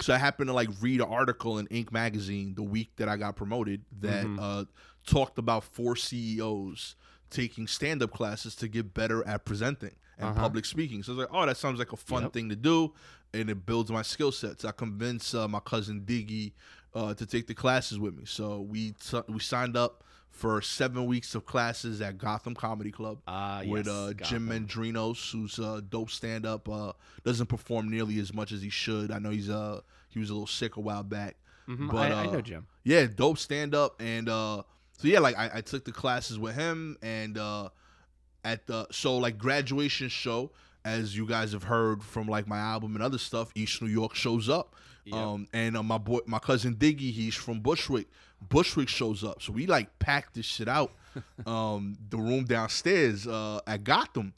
so I happened to like read an article in Inc. magazine the week that I got promoted that talked about 4 CEOs taking stand-up classes to get better at presenting and public speaking. So I was like, oh, that sounds like a fun thing to do, and it builds my skill sets. I convinced my cousin Diggy to take the classes with me. So we signed up for 7 weeks of classes at Gotham Comedy Club with Jim Mendrinos, who's a dope stand-up. Doesn't perform nearly as much as he should. I know he was a little sick a while back. Mm-hmm. But I know Jim. Yeah, dope stand-up. And I took the classes with him, and at the graduation show, as you guys have heard from like my album and other stuff, East New York shows up. And my cousin Diggy, he's from Bushwick. Bushwick shows up, so we like packed this shit out. The room downstairs at Gotham,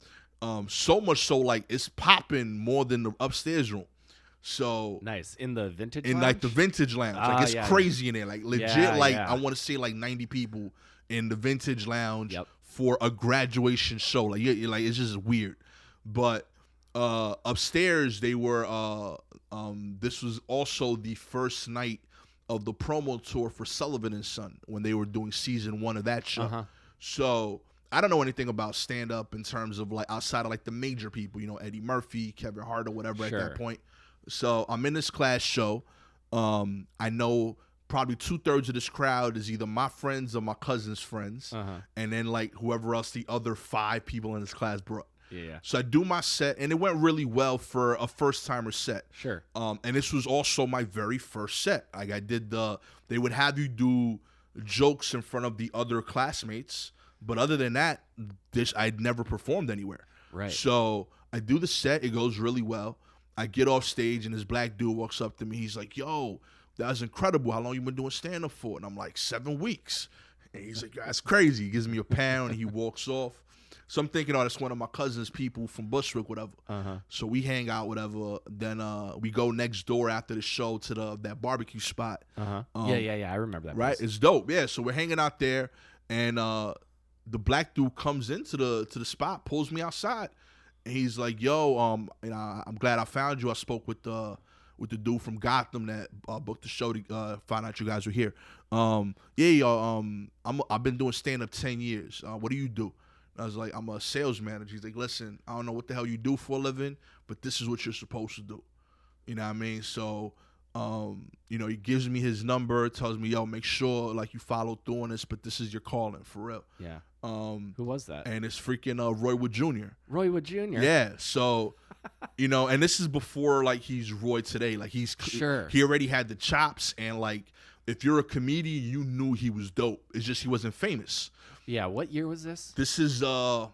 so much so like it's popping more than the upstairs room. So nice in the vintage in lounge? Like the vintage lounge, like it's crazy in there, like legit. I want to say like 90 people in the vintage lounge for a graduation show. Like like it's just weird, but upstairs they were. This was also the first night of the promo tour for Sullivan and Son when they were doing season 1 of that show. So I don't know anything about stand up in terms of like outside of like the major people, Eddie Murphy, Kevin Hart, or whatever at that point. So I'm in this class show. I know probably 2/3 of this crowd is either my friends or my cousin's friends, and then like whoever else the other 5 people in this class brought. Yeah. So I do my set, and it went really well for a first-timer set. Sure. And this was also my very first set. Like I did they would have you do jokes in front of the other classmates, but other than that, I'd never performed anywhere. Right. So I do the set. It goes really well. I get off stage, and this black dude walks up to me. He's like, yo, that was incredible. How long you been doing stand-up for? And I'm like, 7 weeks. And he's like, that's crazy. He gives me a pound, and he walks off. So I'm thinking, that's one of my cousin's people from Bushwick, whatever. So we hang out, whatever. Then we go next door after the show to that barbecue spot. Yeah. I remember that. Right? place. It's dope. Yeah. So we're hanging out there, and the black dude comes into the spot, pulls me outside, and he's like, "Yo, I'm glad I found you. I spoke with the dude from Gotham that booked the show to find out you guys were here. I've been doing stand up 10 years. What do you do?" I was like, I'm a sales manager. He's like, listen, I don't know what the hell you do for a living, but this is what you're supposed to do. You know what I mean? So, he gives me his number, tells me, yo, make sure like you follow through on this, but this is your calling for real. Yeah. Who was that? And it's freaking Roy Wood Jr. Roy Wood Jr. Yeah. So, and this is before like he's Roy today. Like he already had the chops, and like if you're a comedian, you knew he was dope. It's just he wasn't famous. Yeah. What year was this? This is I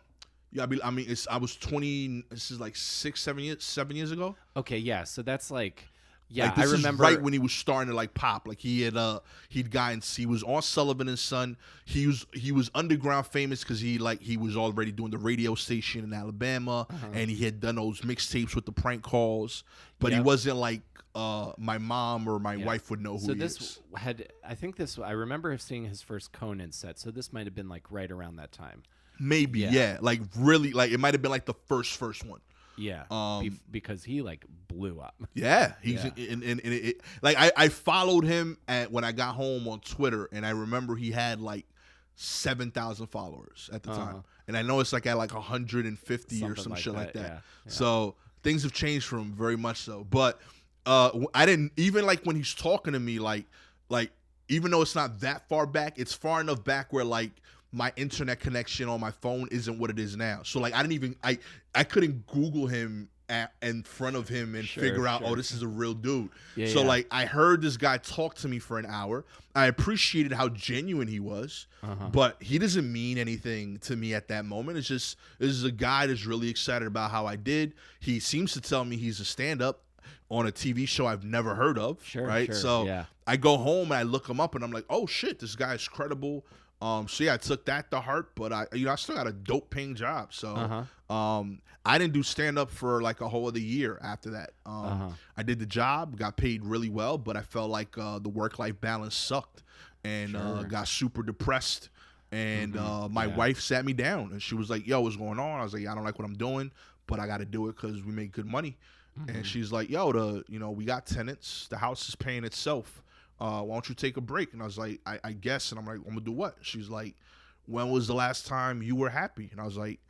was 20. This is like 7 years ago. Okay. Yeah. So that's like. Yeah, like, this I remember is right when he was starting to like pop. Like he was on Sullivan and Son. He was underground famous because he was already doing the radio station in Alabama, and he had done those mixtapes with the prank calls. But he wasn't like my mom or my wife would know who he is. I remember seeing his first Conan set. So this might have been like right around that time. Maybe, yeah. Like really, like it might have been like the first one. Yeah, because he like blew up. Yeah, he's in like I followed him when I got home on Twitter, and I remember he had like 7,000 followers at the time, and I know it's like at like 150 or some shit like that. Yeah. So things have changed for him very much so. But I didn't even like when he's talking to me like even though it's not that far back, it's far enough back where like my internet connection on my phone isn't what it is now. So like I couldn't Google him in front of him and figure out, oh, this is a real dude. So like I heard this guy talk to me for an hour. I appreciated how genuine he was, but he doesn't mean anything to me at that moment. It's just, this is a guy that's really excited about how I did. He seems to tell me he's a stand-up on a TV show I've never heard of. So I go home and I look him up and I'm like, oh shit, this guy's credible. So yeah, I took that to heart, but I still got a dope paying job. So, I didn't do stand up for like a whole other year after that. I did the job, got paid really well, but I felt like the work life balance sucked, and got super depressed. And my wife sat me down and she was like, "Yo, what's going on?" I was like, "I don't like what I'm doing, but I got to do it because we make good money." And she's like, "Yo, we got tenants. The house is paying itself. Why don't you take a break?" And I was like, I guess. And I'm like, I'm gonna do what? She's like, when was the last time you were happy? And I was like,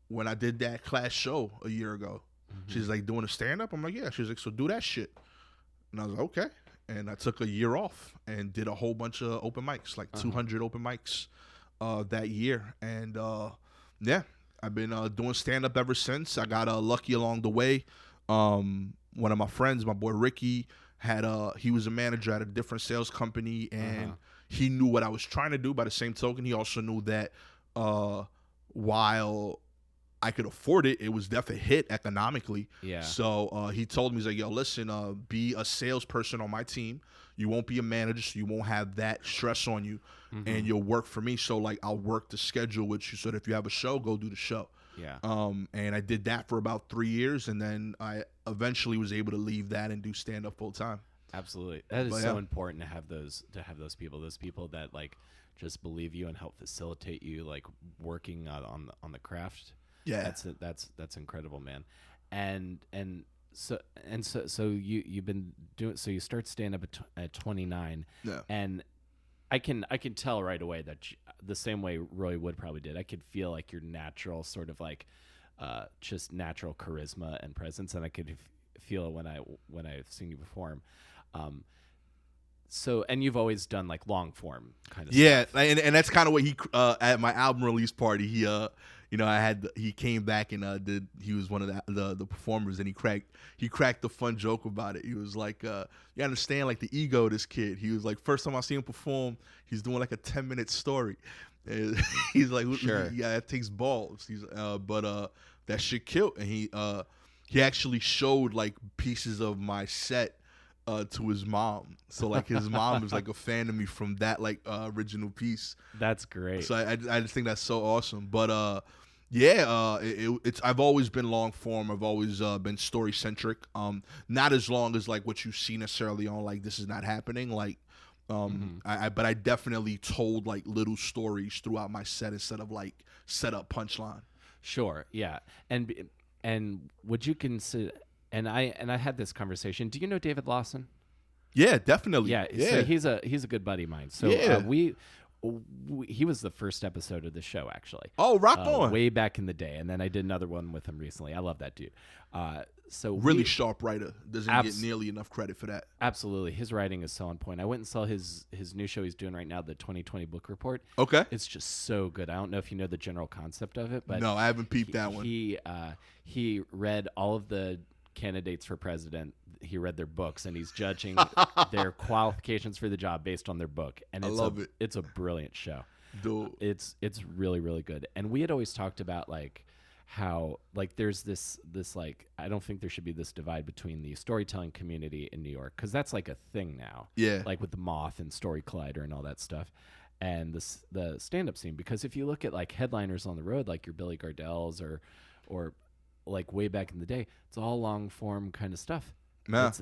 when I did that class show a year ago. She's like, doing a stand-up? I'm like, yeah. She's like, so do that shit. And I was like, okay. And I took a year off and did a whole bunch of open mics, like 200 open mics that year. And yeah, I've been doing stand-up ever since. I got lucky along the way. One of my friends, my boy Ricky, he was a manager at a different sales company, and he knew what I was trying to do. By the same token, he also knew that while I could afford it, it was definitely a hit economically. Yeah. So he told me, he's like, yo, listen, be a salesperson on my team. You won't be a manager, so you won't have that stress on you, and you'll work for me. So like, I'll work the schedule with you, so that if you have a show, go do the show. Yeah. And I did that for about 3 years, and then I eventually was able to leave that and do stand up full time. Absolutely. That is so important to have those people that like just believe you and help facilitate you like working on the craft. Yeah. That's incredible, man. So you've been doing, so you start stand up at 29. Yeah. And I can tell right away that the same way Roy Wood probably did. I could feel like your natural sort of like just natural charisma and presence, and I could feel it when I've seen you perform. So, and you've always done like long form kind of stuff. Yeah, and that's kind of what he at my album release party, he came back and he was one of the performers, and he cracked the fun joke about it. He was like, you understand like the ego of this kid. He was like, first time I see him perform, he's doing like a 10-minute story. And he's like, sure. Yeah, that takes balls. But that shit killed, and he actually showed like pieces of my set to his mom. So like his mom is like a fan of me from that like original piece. That's great. So I just think that's so awesome. But it's I've always been long form. I've always been story centric. Not as long as like what you see necessarily on like This Is Not Happening. Like but I definitely told like little stories throughout my set instead of like set up punchline. Sure. Yeah. And would you consider? And I had this conversation. Do you know David Lawson? Yeah, definitely. Yeah. So he's a good buddy of mine. So He was the first episode of the show, actually. Oh, rock on. Way back in the day. And then I did another one with him recently. I love that dude. So really sharp writer. Doesn't get nearly enough credit for that. Absolutely. His writing is so on point. I went and saw his new show he's doing right now, the 2020 Book Report. Okay. It's just so good. I don't know if you know the general concept of it, but no, I haven't peeped that one. He read all of the candidates for president. He read their books, and he's judging their qualifications for the job based on their book. And I love it. It's a brilliant show. Dude. It's really, really good. And we had always talked about like how like there's this like I don't think there should be this divide between the storytelling community in New York, because that's like a thing now. Yeah. Like with the Moth and Story Collider and all that stuff. And the stand-up scene, because if you look at like headliners on the road, like your Billy Gardells or like way back in the day, it's all long form kind of stuff. Yeah.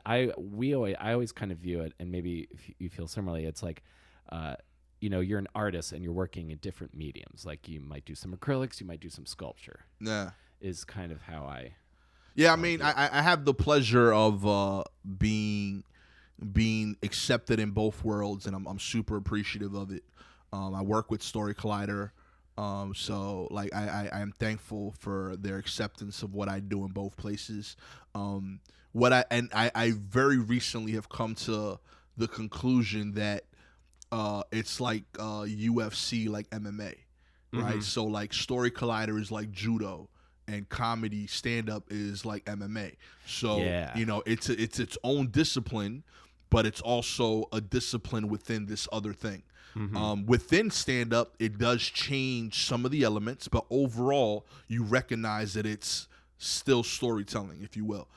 I always kind of view it, and maybe if you feel similarly, it's like you're an artist and you're working in different mediums. Like you might do some acrylics, you might do some sculpture. Yeah, is kind of how I. Yeah, I mean, I have the pleasure of being accepted in both worlds, and I'm super appreciative of it. I work with Story Collider. So like I am thankful for their acceptance of what I do in both places. I very recently have come to the conclusion that it's like UFC, like MMA, right? Mm-hmm. So like Story Collider is like judo, and comedy stand up is like MMA. So it's its own discipline, but it's also a discipline within this other thing. Mm-hmm. Within stand-up, it does change some of the elements, but overall, you recognize that it's still storytelling, if you will.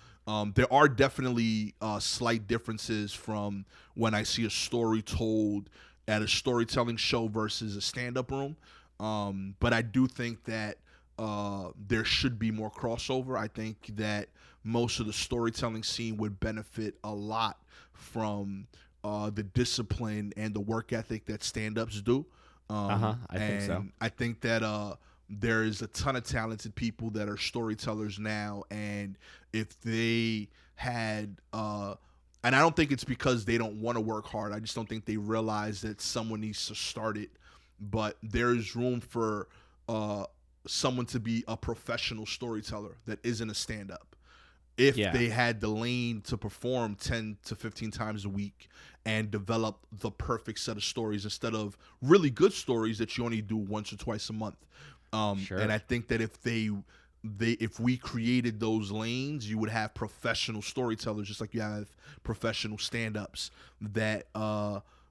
There are definitely slight differences from when I see a story told at a storytelling show versus a stand-up room. But I do think that there should be more crossover. I think that most of the storytelling scene would benefit a lot from the discipline and the work ethic that stand-ups do. I think so. I think that there is a ton of talented people that are storytellers now, and if they had and I don't think it's because they don't want to work hard. I just don't think they realize that someone needs to start it. But there's room for someone to be a professional storyteller that isn't a stand-up. If they had the lane to perform 10 to 15 times a week and develop the perfect set of stories instead of really good stories that you only do once or twice a month. Sure. And I think that if we created those lanes, you would have professional storytellers, just like you have professional stand-ups that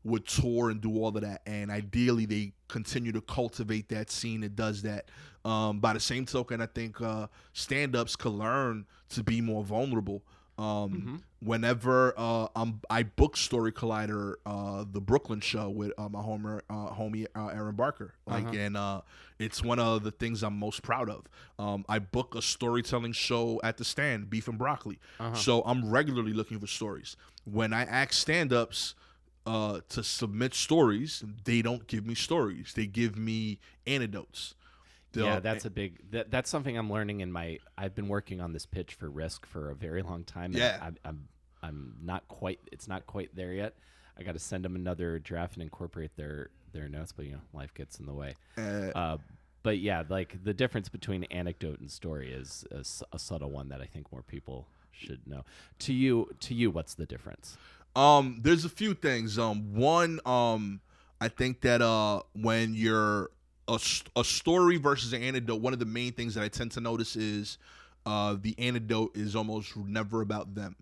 would tour and do all of that. And ideally, they continue to cultivate that scene that does that. By the same token, I think stand-ups could learn to be more vulnerable. Whenever I book Story Collider, the Brooklyn show with my homie Aaron Barker, and it's one of the things I'm most proud of. I book a storytelling show at the Stand, Beef and Broccoli, so I'm regularly looking for stories. When I ask stand-ups to submit stories, they don't give me stories; they give me anecdotes. That's a big. That's something I'm learning in my. I've been working on this pitch for Risk for a very long time. And I'm not quite. It's not quite there yet. I got to send them another draft and incorporate their notes, but life gets in the way. But yeah, like the difference between anecdote and story is a subtle one that I think more people should know. To you, what's the difference? There's a few things. One, I think that when you're a story versus an anecdote, one of the main things that I tend to notice is the anecdote is almost never about them.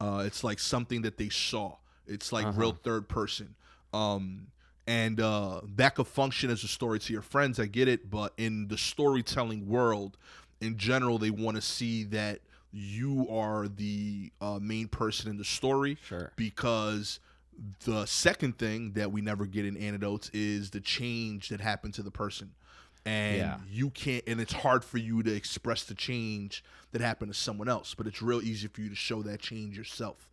It's like something that they saw. It's like real third person. And that could function as a story to your friends. I get it. But in the storytelling world, in general, they want to see that you are the main person in the story. Sure. Because the second thing that we never get in anecdotes is the change that happened to the person. And you can't, and it's hard for you to express the change that happened to someone else, but it's real easy for you to show that change yourself.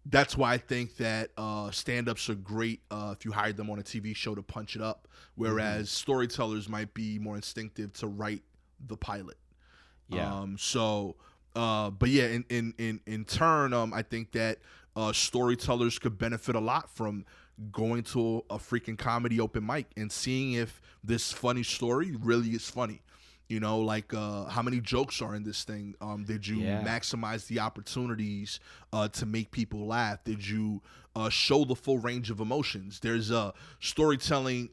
That's why I think that stand-ups are great if you hire them on a TV show to punch it up, whereas storytellers might be more instinctive to write the pilot. Yeah. But yeah, in turn, I think that storytellers could benefit a lot from going to a freaking comedy open mic and seeing if this funny story really is funny. You know, like how many jokes are in this thing? Did you maximize the opportunities to make people laugh? Did you show the full range of emotions? There's storytelling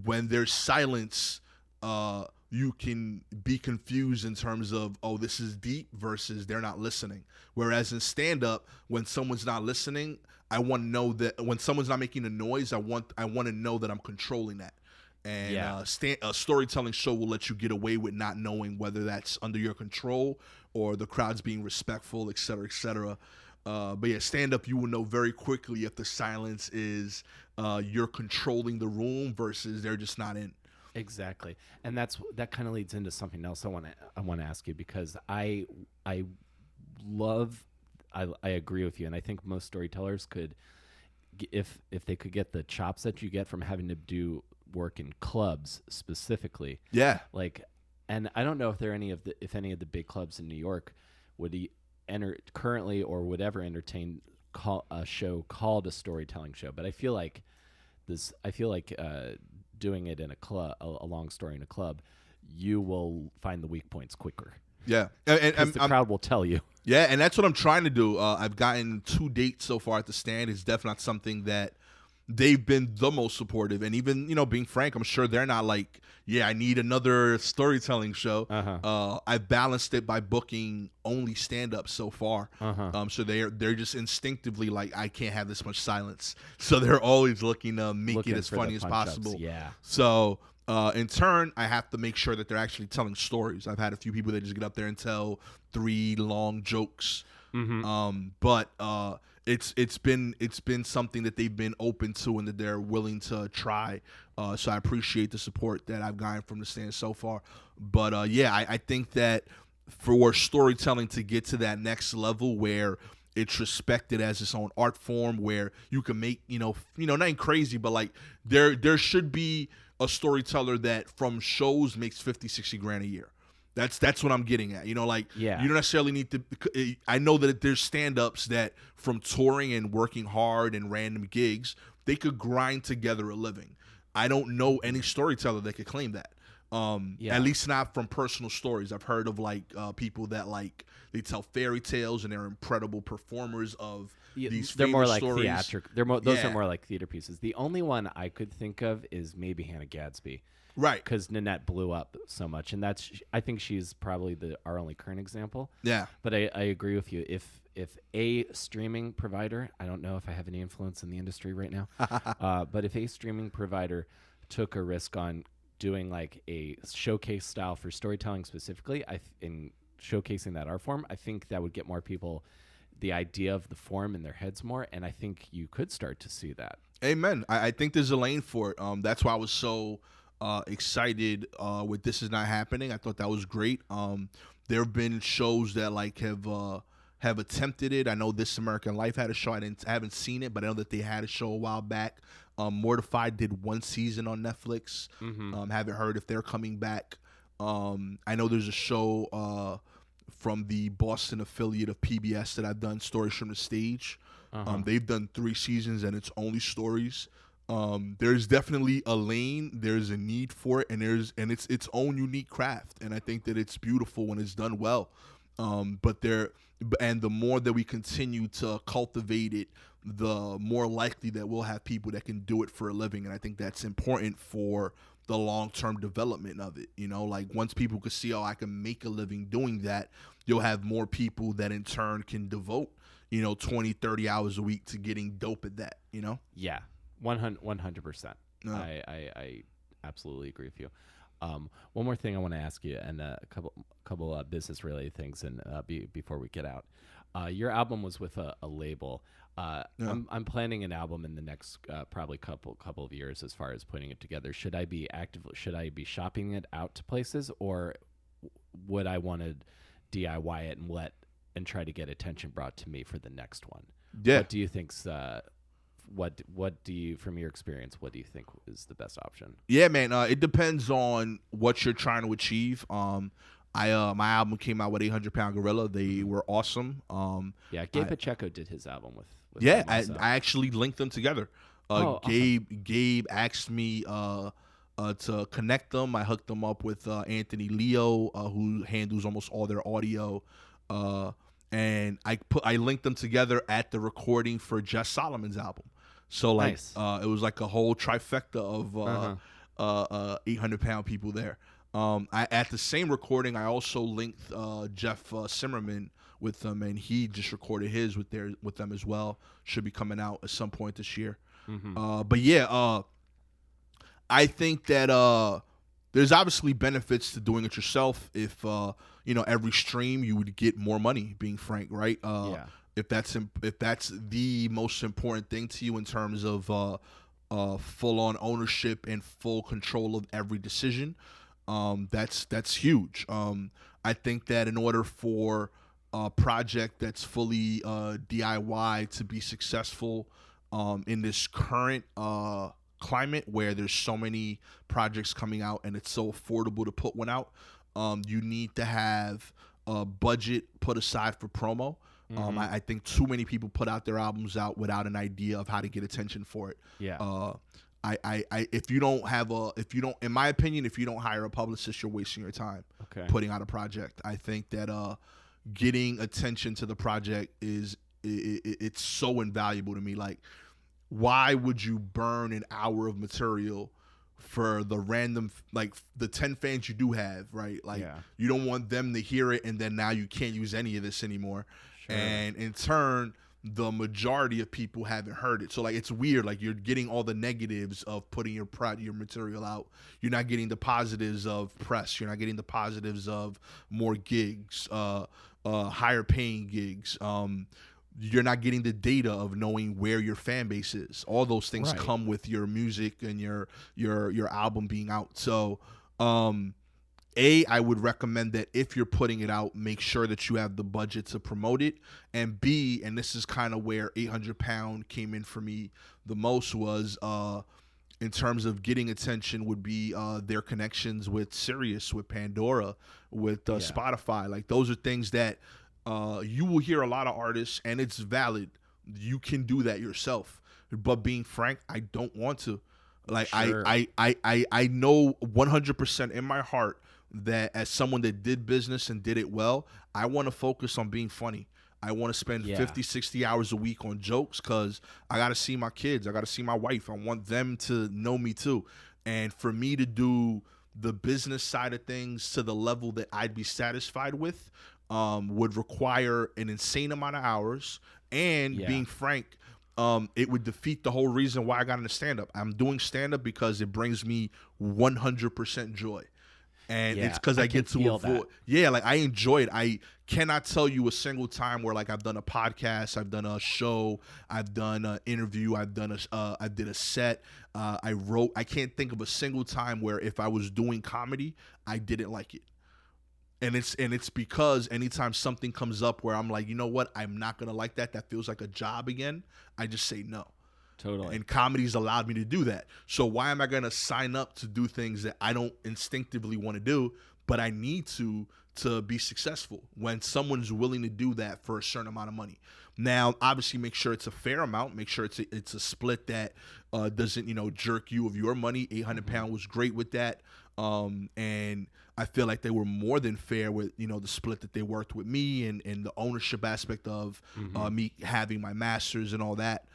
when there's silence. You can be confused in terms of, oh, this is deep versus they're not listening. Whereas in stand-up, when someone's not listening, I want to know that when someone's not making a noise, I want to know that I'm controlling that. And a storytelling show will let you get away with not knowing whether that's under your control or the crowd's being respectful, et cetera, et cetera. But yeah, stand-up, you will know very quickly if the silence is you're controlling the room versus they're just not in. Exactly, and that kind of leads into something else I want to ask you, because I agree with you, and I think most storytellers could, if they could get the chops that you get from having to do work in clubs specifically. Yeah. Like, and I don't know if any of the big clubs in New York would currently or would ever entertain a show called a storytelling show. But I feel like doing it in a club, a long story in a club, you will find the weak points quicker. Yeah. And the crowd will tell you. Yeah, and that's what I'm trying to do. I've gotten 2 dates so far at the stand. It's definitely not something that they've been the most supportive. And even, being frank, I'm sure they're not like, yeah, I need another storytelling show. I've balanced it by booking only stand-up so far. So they're just instinctively like, I can't have this much silence. So they're always looking to make it as funny as possible. Yeah. So in turn, I have to make sure that they're actually telling stories. I've had a few people that just get up there and tell 3 long jokes. But it's been something that they've been open to and that they're willing to try. So I appreciate the support that I've gotten from the stand so far. But I think that for storytelling to get to that next level where it's respected as its own art form, where you can make nothing crazy, but like there should be a storyteller that from shows makes 50-60 grand a year. That's what I'm getting at. You don't necessarily need to. I know that there's stand-ups that from touring and working hard and random gigs, they could grind together a living. I don't know any storyteller that could claim that. At least not from personal stories. I've heard of people that they tell fairy tales and they're incredible performers of these. They're more like stories. theatrical. Those are more like theater pieces. The only one I could think of is maybe Hannah Gadsby. Right, because Nanette blew up so much, and I think she's probably our only current example. Yeah, but I agree with you. If a streaming provider, I don't know if I have any influence in the industry right now, but if a streaming provider took a risk on doing like a showcase style for storytelling specifically, in showcasing that art form, I think that would get more people the idea of the form in their heads more, and I think you could start to see that. Amen. I think there's a lane for it. That's why I was so excited with This Is Not Happening. I thought that was great. There have been shows that have attempted it. I know This American Life had a show. I haven't seen it, but I know that they had a show a while back. Mortified did 1 season on Netflix. Haven't heard if they're coming back. I know there's a show from the Boston affiliate of PBS that I've done, Stories from the Stage. They've done 3 seasons and it's only stories. There's definitely a lane, there's a need for it, and it's its own unique craft, and I think that it's beautiful when it's done well. But the more that we continue to cultivate it, the more likely that we'll have people that can do it for a living, and I think that's important for the long-term development of it. Once people can see, I can make a living doing that, you'll have more people that in turn can devote 20-30 hours a week to getting dope at that. Yeah. 100%. I absolutely agree with you. One more thing I want to ask you, and a couple business related things, and before we get out, your album was with a label. I'm planning an album in the next probably couple of years as far as putting it together. Should I be shopping it out to places, or would I want to DIY it and try to get attention brought to me for the next one? Yeah. What do you think's what do you, from your experience, what do you think is the best option? Yeah, man, it depends on what you're trying to achieve. My album came out with 800 Pound Gorilla. They were awesome. Yeah, Gabe Pacheco did his album with yeah, them also. I actually linked them together. Awesome. Gabe asked me to connect them. I hooked them up with Anthony Leo, who handles almost all their audio. And I linked them together at the recording for Jess Solomon's album. So like Nice. it was like a whole trifecta of 800 pound people there. At the same recording, I also linked Jeff Zimmerman with them, and he just recorded his with them as well. Should be coming out at some point this year. But yeah, I think that there's obviously benefits to doing it yourself. If every stream you would get more money. Being frank, right? Yeah. If that's the most important thing to you in terms of full on ownership and full control of every decision, that's huge. I think that in order for a project that's fully DIY to be successful in this current climate where there's so many projects coming out and it's so affordable to put one out, you need to have a budget put aside for promo. I think too many people put out their albums out without an idea of how to get attention for it. Yeah. In my opinion, if you don't hire a publicist, you're wasting your time putting out a project. I think that getting attention to the project it's so invaluable to me. Like, why would you burn an hour of material for the random, like the 10 fans you do have, right? Like, you don't want them to hear it and then now you can't use any of this anymore. Sure. And in turn, the majority of people haven't heard it. So like, it's weird. Like, you're getting all the negatives of putting your material out. You're not getting the positives of press. You're not getting the positives of more gigs, higher paying gigs. You're not getting the data of knowing where your fan base is. All those things come with your music and your album being out. So, I would recommend that if you're putting it out, make sure that you have the budget to promote it. And B, and this is kind of where 800 Pound came in for me the most, was in terms of getting attention would be their connections with Sirius, with Pandora, with Spotify. Like, those are things that you will hear a lot of artists, and it's valid. You can do that yourself. But being frank, I don't want to. Like, sure. I know 100% in my heart that as someone that did business and did it well, I want to focus on being funny. I want to spend 50, 60 hours a week on jokes because I got to see my kids. I got to see my wife. I want them to know me too. And for me to do the business side of things to the level that I'd be satisfied with would require an insane amount of hours. And being frank, it would defeat the whole reason why I got into stand-up. I'm doing stand-up because it brings me 100% joy. And it's because I get to avoid. Yeah, like, I enjoy it. I cannot tell you a single time where, like, I've done a podcast, I've done a show, I've done an interview, I did a set, I wrote. I can't think of a single time where if I was doing comedy, I didn't like it. And it's because anytime something comes up where I'm like, you know what, I'm not gonna like that. That feels like a job again. I just say no. Totally. And comedy's allowed me to do that. So why am I going to sign up to do things that I don't instinctively want to do, but I need to be successful when someone's willing to do that for a certain amount of money? Now, obviously, make sure it's a fair amount. Make sure it's a split that doesn't, jerk you of your money. 800 Pound was great with that. And I feel like they were more than fair with, the split that they worked with me and the ownership aspect of me having my masters and all that.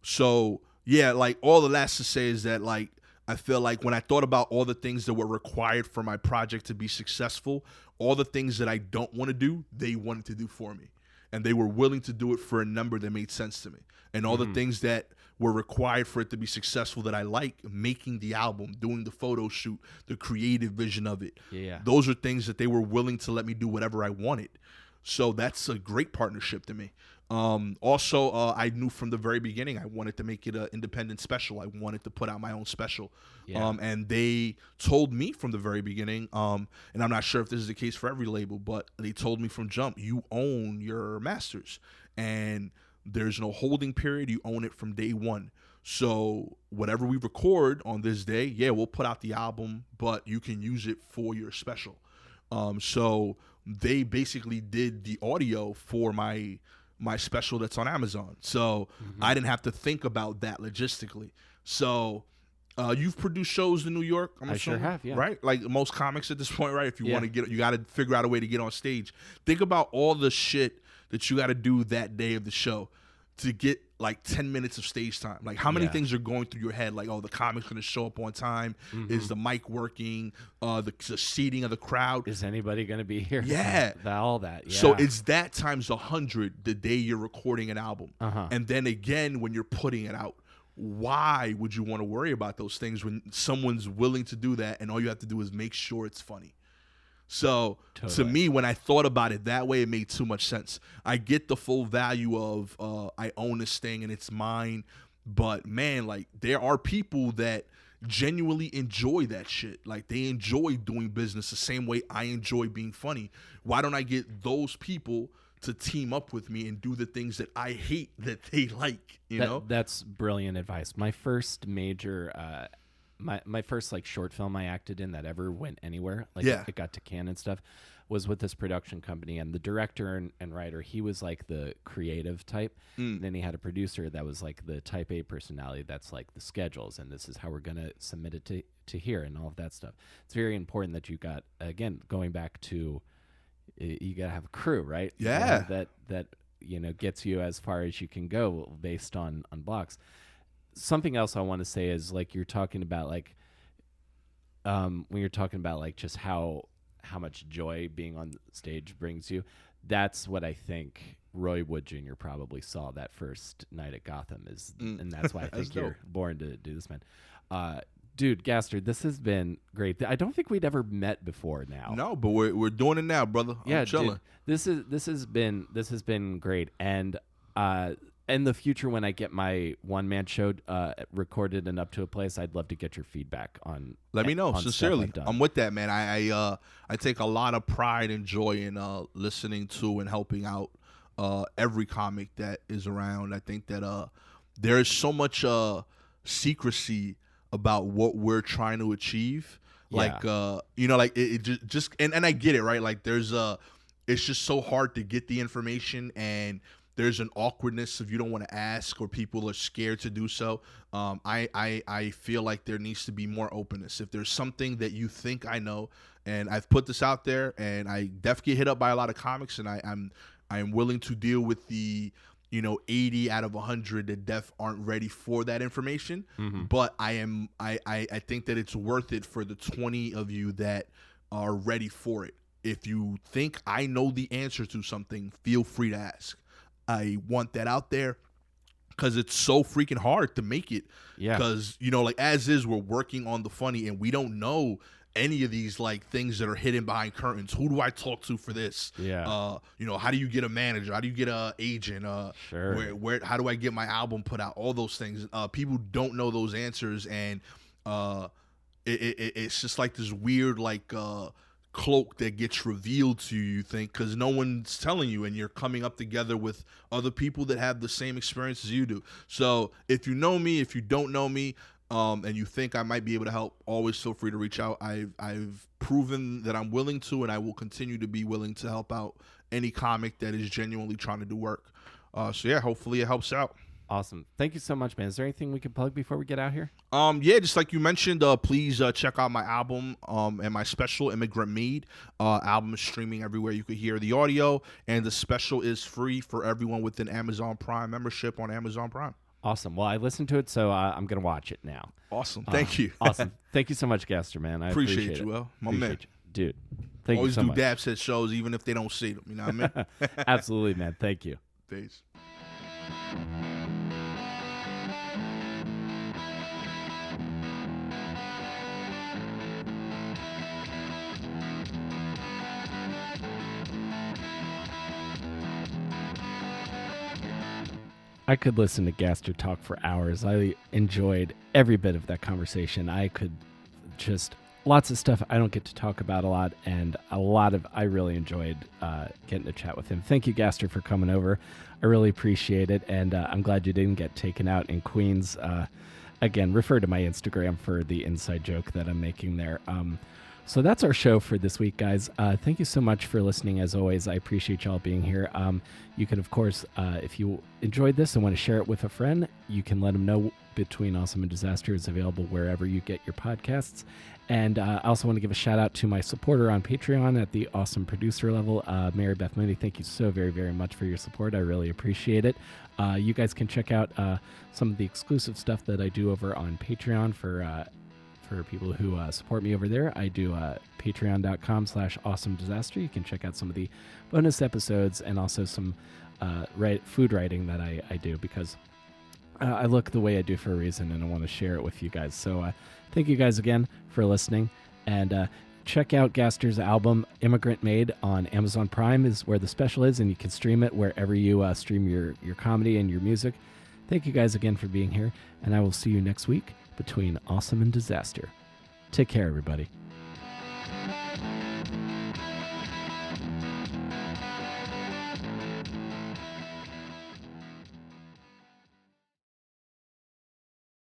So yeah, like, all the last to say is that, like, I feel like when I thought about all the things that were required for my project to be successful, all the things that I don't want to do, they wanted to do for me. And they were willing to do it for a number that made sense to me. And all the things that were required for it to be successful that I like, making the album, doing the photo shoot, the creative vision of it. Yeah. Those are things that they were willing to let me do whatever I wanted. So that's a great partnership to me. Also, I knew from the very beginning I wanted to make it an independent special. I wanted to put out my own special. And they told me from the very beginning, and I'm not sure if this is the case for every label, but they told me from jump, you own your masters. And there's no holding period. You own it from day one. So whatever we record on this day, we'll put out the album, but you can use it for your special. So they basically did the audio for my special that's on Amazon. So I didn't have to think about that logistically. So you've produced shows in New York, I'm assuming, sure have, yeah. right? Like most comics at this point, right? If you Yeah. want to get, you got to figure out a way to get on stage. Think about all the shit that you got to do that day of the show to get like 10 minutes of stage time. Like how many things are going through your head? Like, oh, the comic's going to show up on time. Is the mic working? The seating of the crowd. Is anybody going to be here? Yeah. All that. Yeah. So it's that times 100 the day you're recording an album. And then again, when you're putting it out, why would you want to worry about those things when someone's willing to do that and all you have to do is make sure it's funny? So to me, when I thought about it that way, it made too much sense. I get the full value of I own this thing and it's mine. But man, like there are people that genuinely enjoy that shit. Like they enjoy doing business the same way I enjoy being funny. Why don't I get those people to team up with me and do the things that I hate that they like, you know? That's brilliant advice. My first major my first like short film I acted in that ever went anywhere, like it got to Cannes and stuff, was with this production company, and the director and writer, he was like the creative type. Then he had a producer that was like the type A personality, that's like the schedules and this is how we're going to submit it to here and all of that stuff. It's very important that you got, again, going back to, you got to have a crew, right? Yeah. That you know, gets you as far as you can go based on blocks. Something else I want to say is, like, you're talking about, like, when you're talking about, like, just how much joy being on stage brings you, that's what I think Roy Wood Jr. probably saw that first night at Gotham, and that's why I think you're born to do this, man. Dude, Gastor, this has been great. I don't think we'd ever met before now. No, but we're doing it now, brother. I'm chilling. Dude, this has been great. And in the future, when I get my one-man show recorded and up to a place, I'd love to get your feedback on. Let me know, sincerely. I'm with that, man. I take a lot of pride and joy in listening to and helping out every comic that is around. I think that there is so much secrecy about what we're trying to achieve. Like you know, like it just and I get it, right? Like there's it's just so hard to get the information, and there's an awkwardness if you don't want to ask, or people are scared to do so. I feel like there needs to be more openness. If there's something that you think I know, and I've put this out there, and I definitely get hit up by a lot of comics, and I'm willing to deal with the 80 out of 100 that aren't ready for that information. But I think that it's worth it for the 20 of you that are ready for it. If you think I know the answer to something, feel free to ask. I want that out there because it's so freaking hard to make it. Yeah. Because, like as is, we're working on the funny and we don't know any of these like things that are hidden behind curtains. Who do I talk to for this? Yeah. How do you get a manager? How do you get an agent? Sure. Where how do I get my album put out? All those things. People don't know those answers, and it's just like this weird like cloak that gets revealed to you think, because no one's telling you, and you're coming up together with other people that have the same experience as you do. So if you know me, if you don't know me, and you think I might be able to help, always feel free to reach out. I've proven that I'm willing to, and I will continue to be willing to help out any comic that is genuinely trying to do work. So yeah, hopefully it helps out. Awesome. Thank you so much, man. Is there anything we can plug before we get out here? Yeah, just like you mentioned, please check out my album and my special, Immigrant Mead. Album is streaming everywhere you could hear the audio, and the special is free for everyone with an Amazon Prime membership on Amazon Prime. Awesome. Well, I listened to it, so I'm going to watch it now. Awesome. Thank you. Awesome. Thank you so much, Gastor, man. I appreciate you, it. Well, my man. Dude, thank Always you so much. do dab set shows even if they don't see them. You know what I mean? Absolutely, man. Thank you. Peace. I could listen to Gastor talk for hours. I enjoyed every bit of that conversation. I could just, lots of stuff I don't get to talk about a lot, and I really enjoyed getting to chat with him. Thank you, Gastor, for coming over. I really appreciate it, and I'm glad you didn't get taken out in Queens. Again, refer to my Instagram for the inside joke that I'm making there. So that's our show for this week, guys. Thank you so much for listening. As always, I appreciate y'all being here. You can, of course, if you enjoyed this and want to share it with a friend, you can let them know Between Awesome and Disaster is available wherever you get your podcasts. And I also want to give a shout out to my supporter on Patreon at the awesome producer level, Mary Beth Mooney. Thank you so very, very much for your support. I really appreciate it. You guys can check out some of the exclusive stuff that I do over on Patreon for people who support me over there. I do patreon.com/awesomedisaster. You can check out some of the bonus episodes and also some food writing that I do, because I look the way I do for a reason, and I want to share it with you guys. So thank you guys again for listening, and check out Gastor's album Immigrant Made on Amazon Prime is where the special is, and you can stream it wherever you stream your comedy and your music. Thank you guys again for being here, and I will see you next week between Awesome and Disaster. Take care, everybody.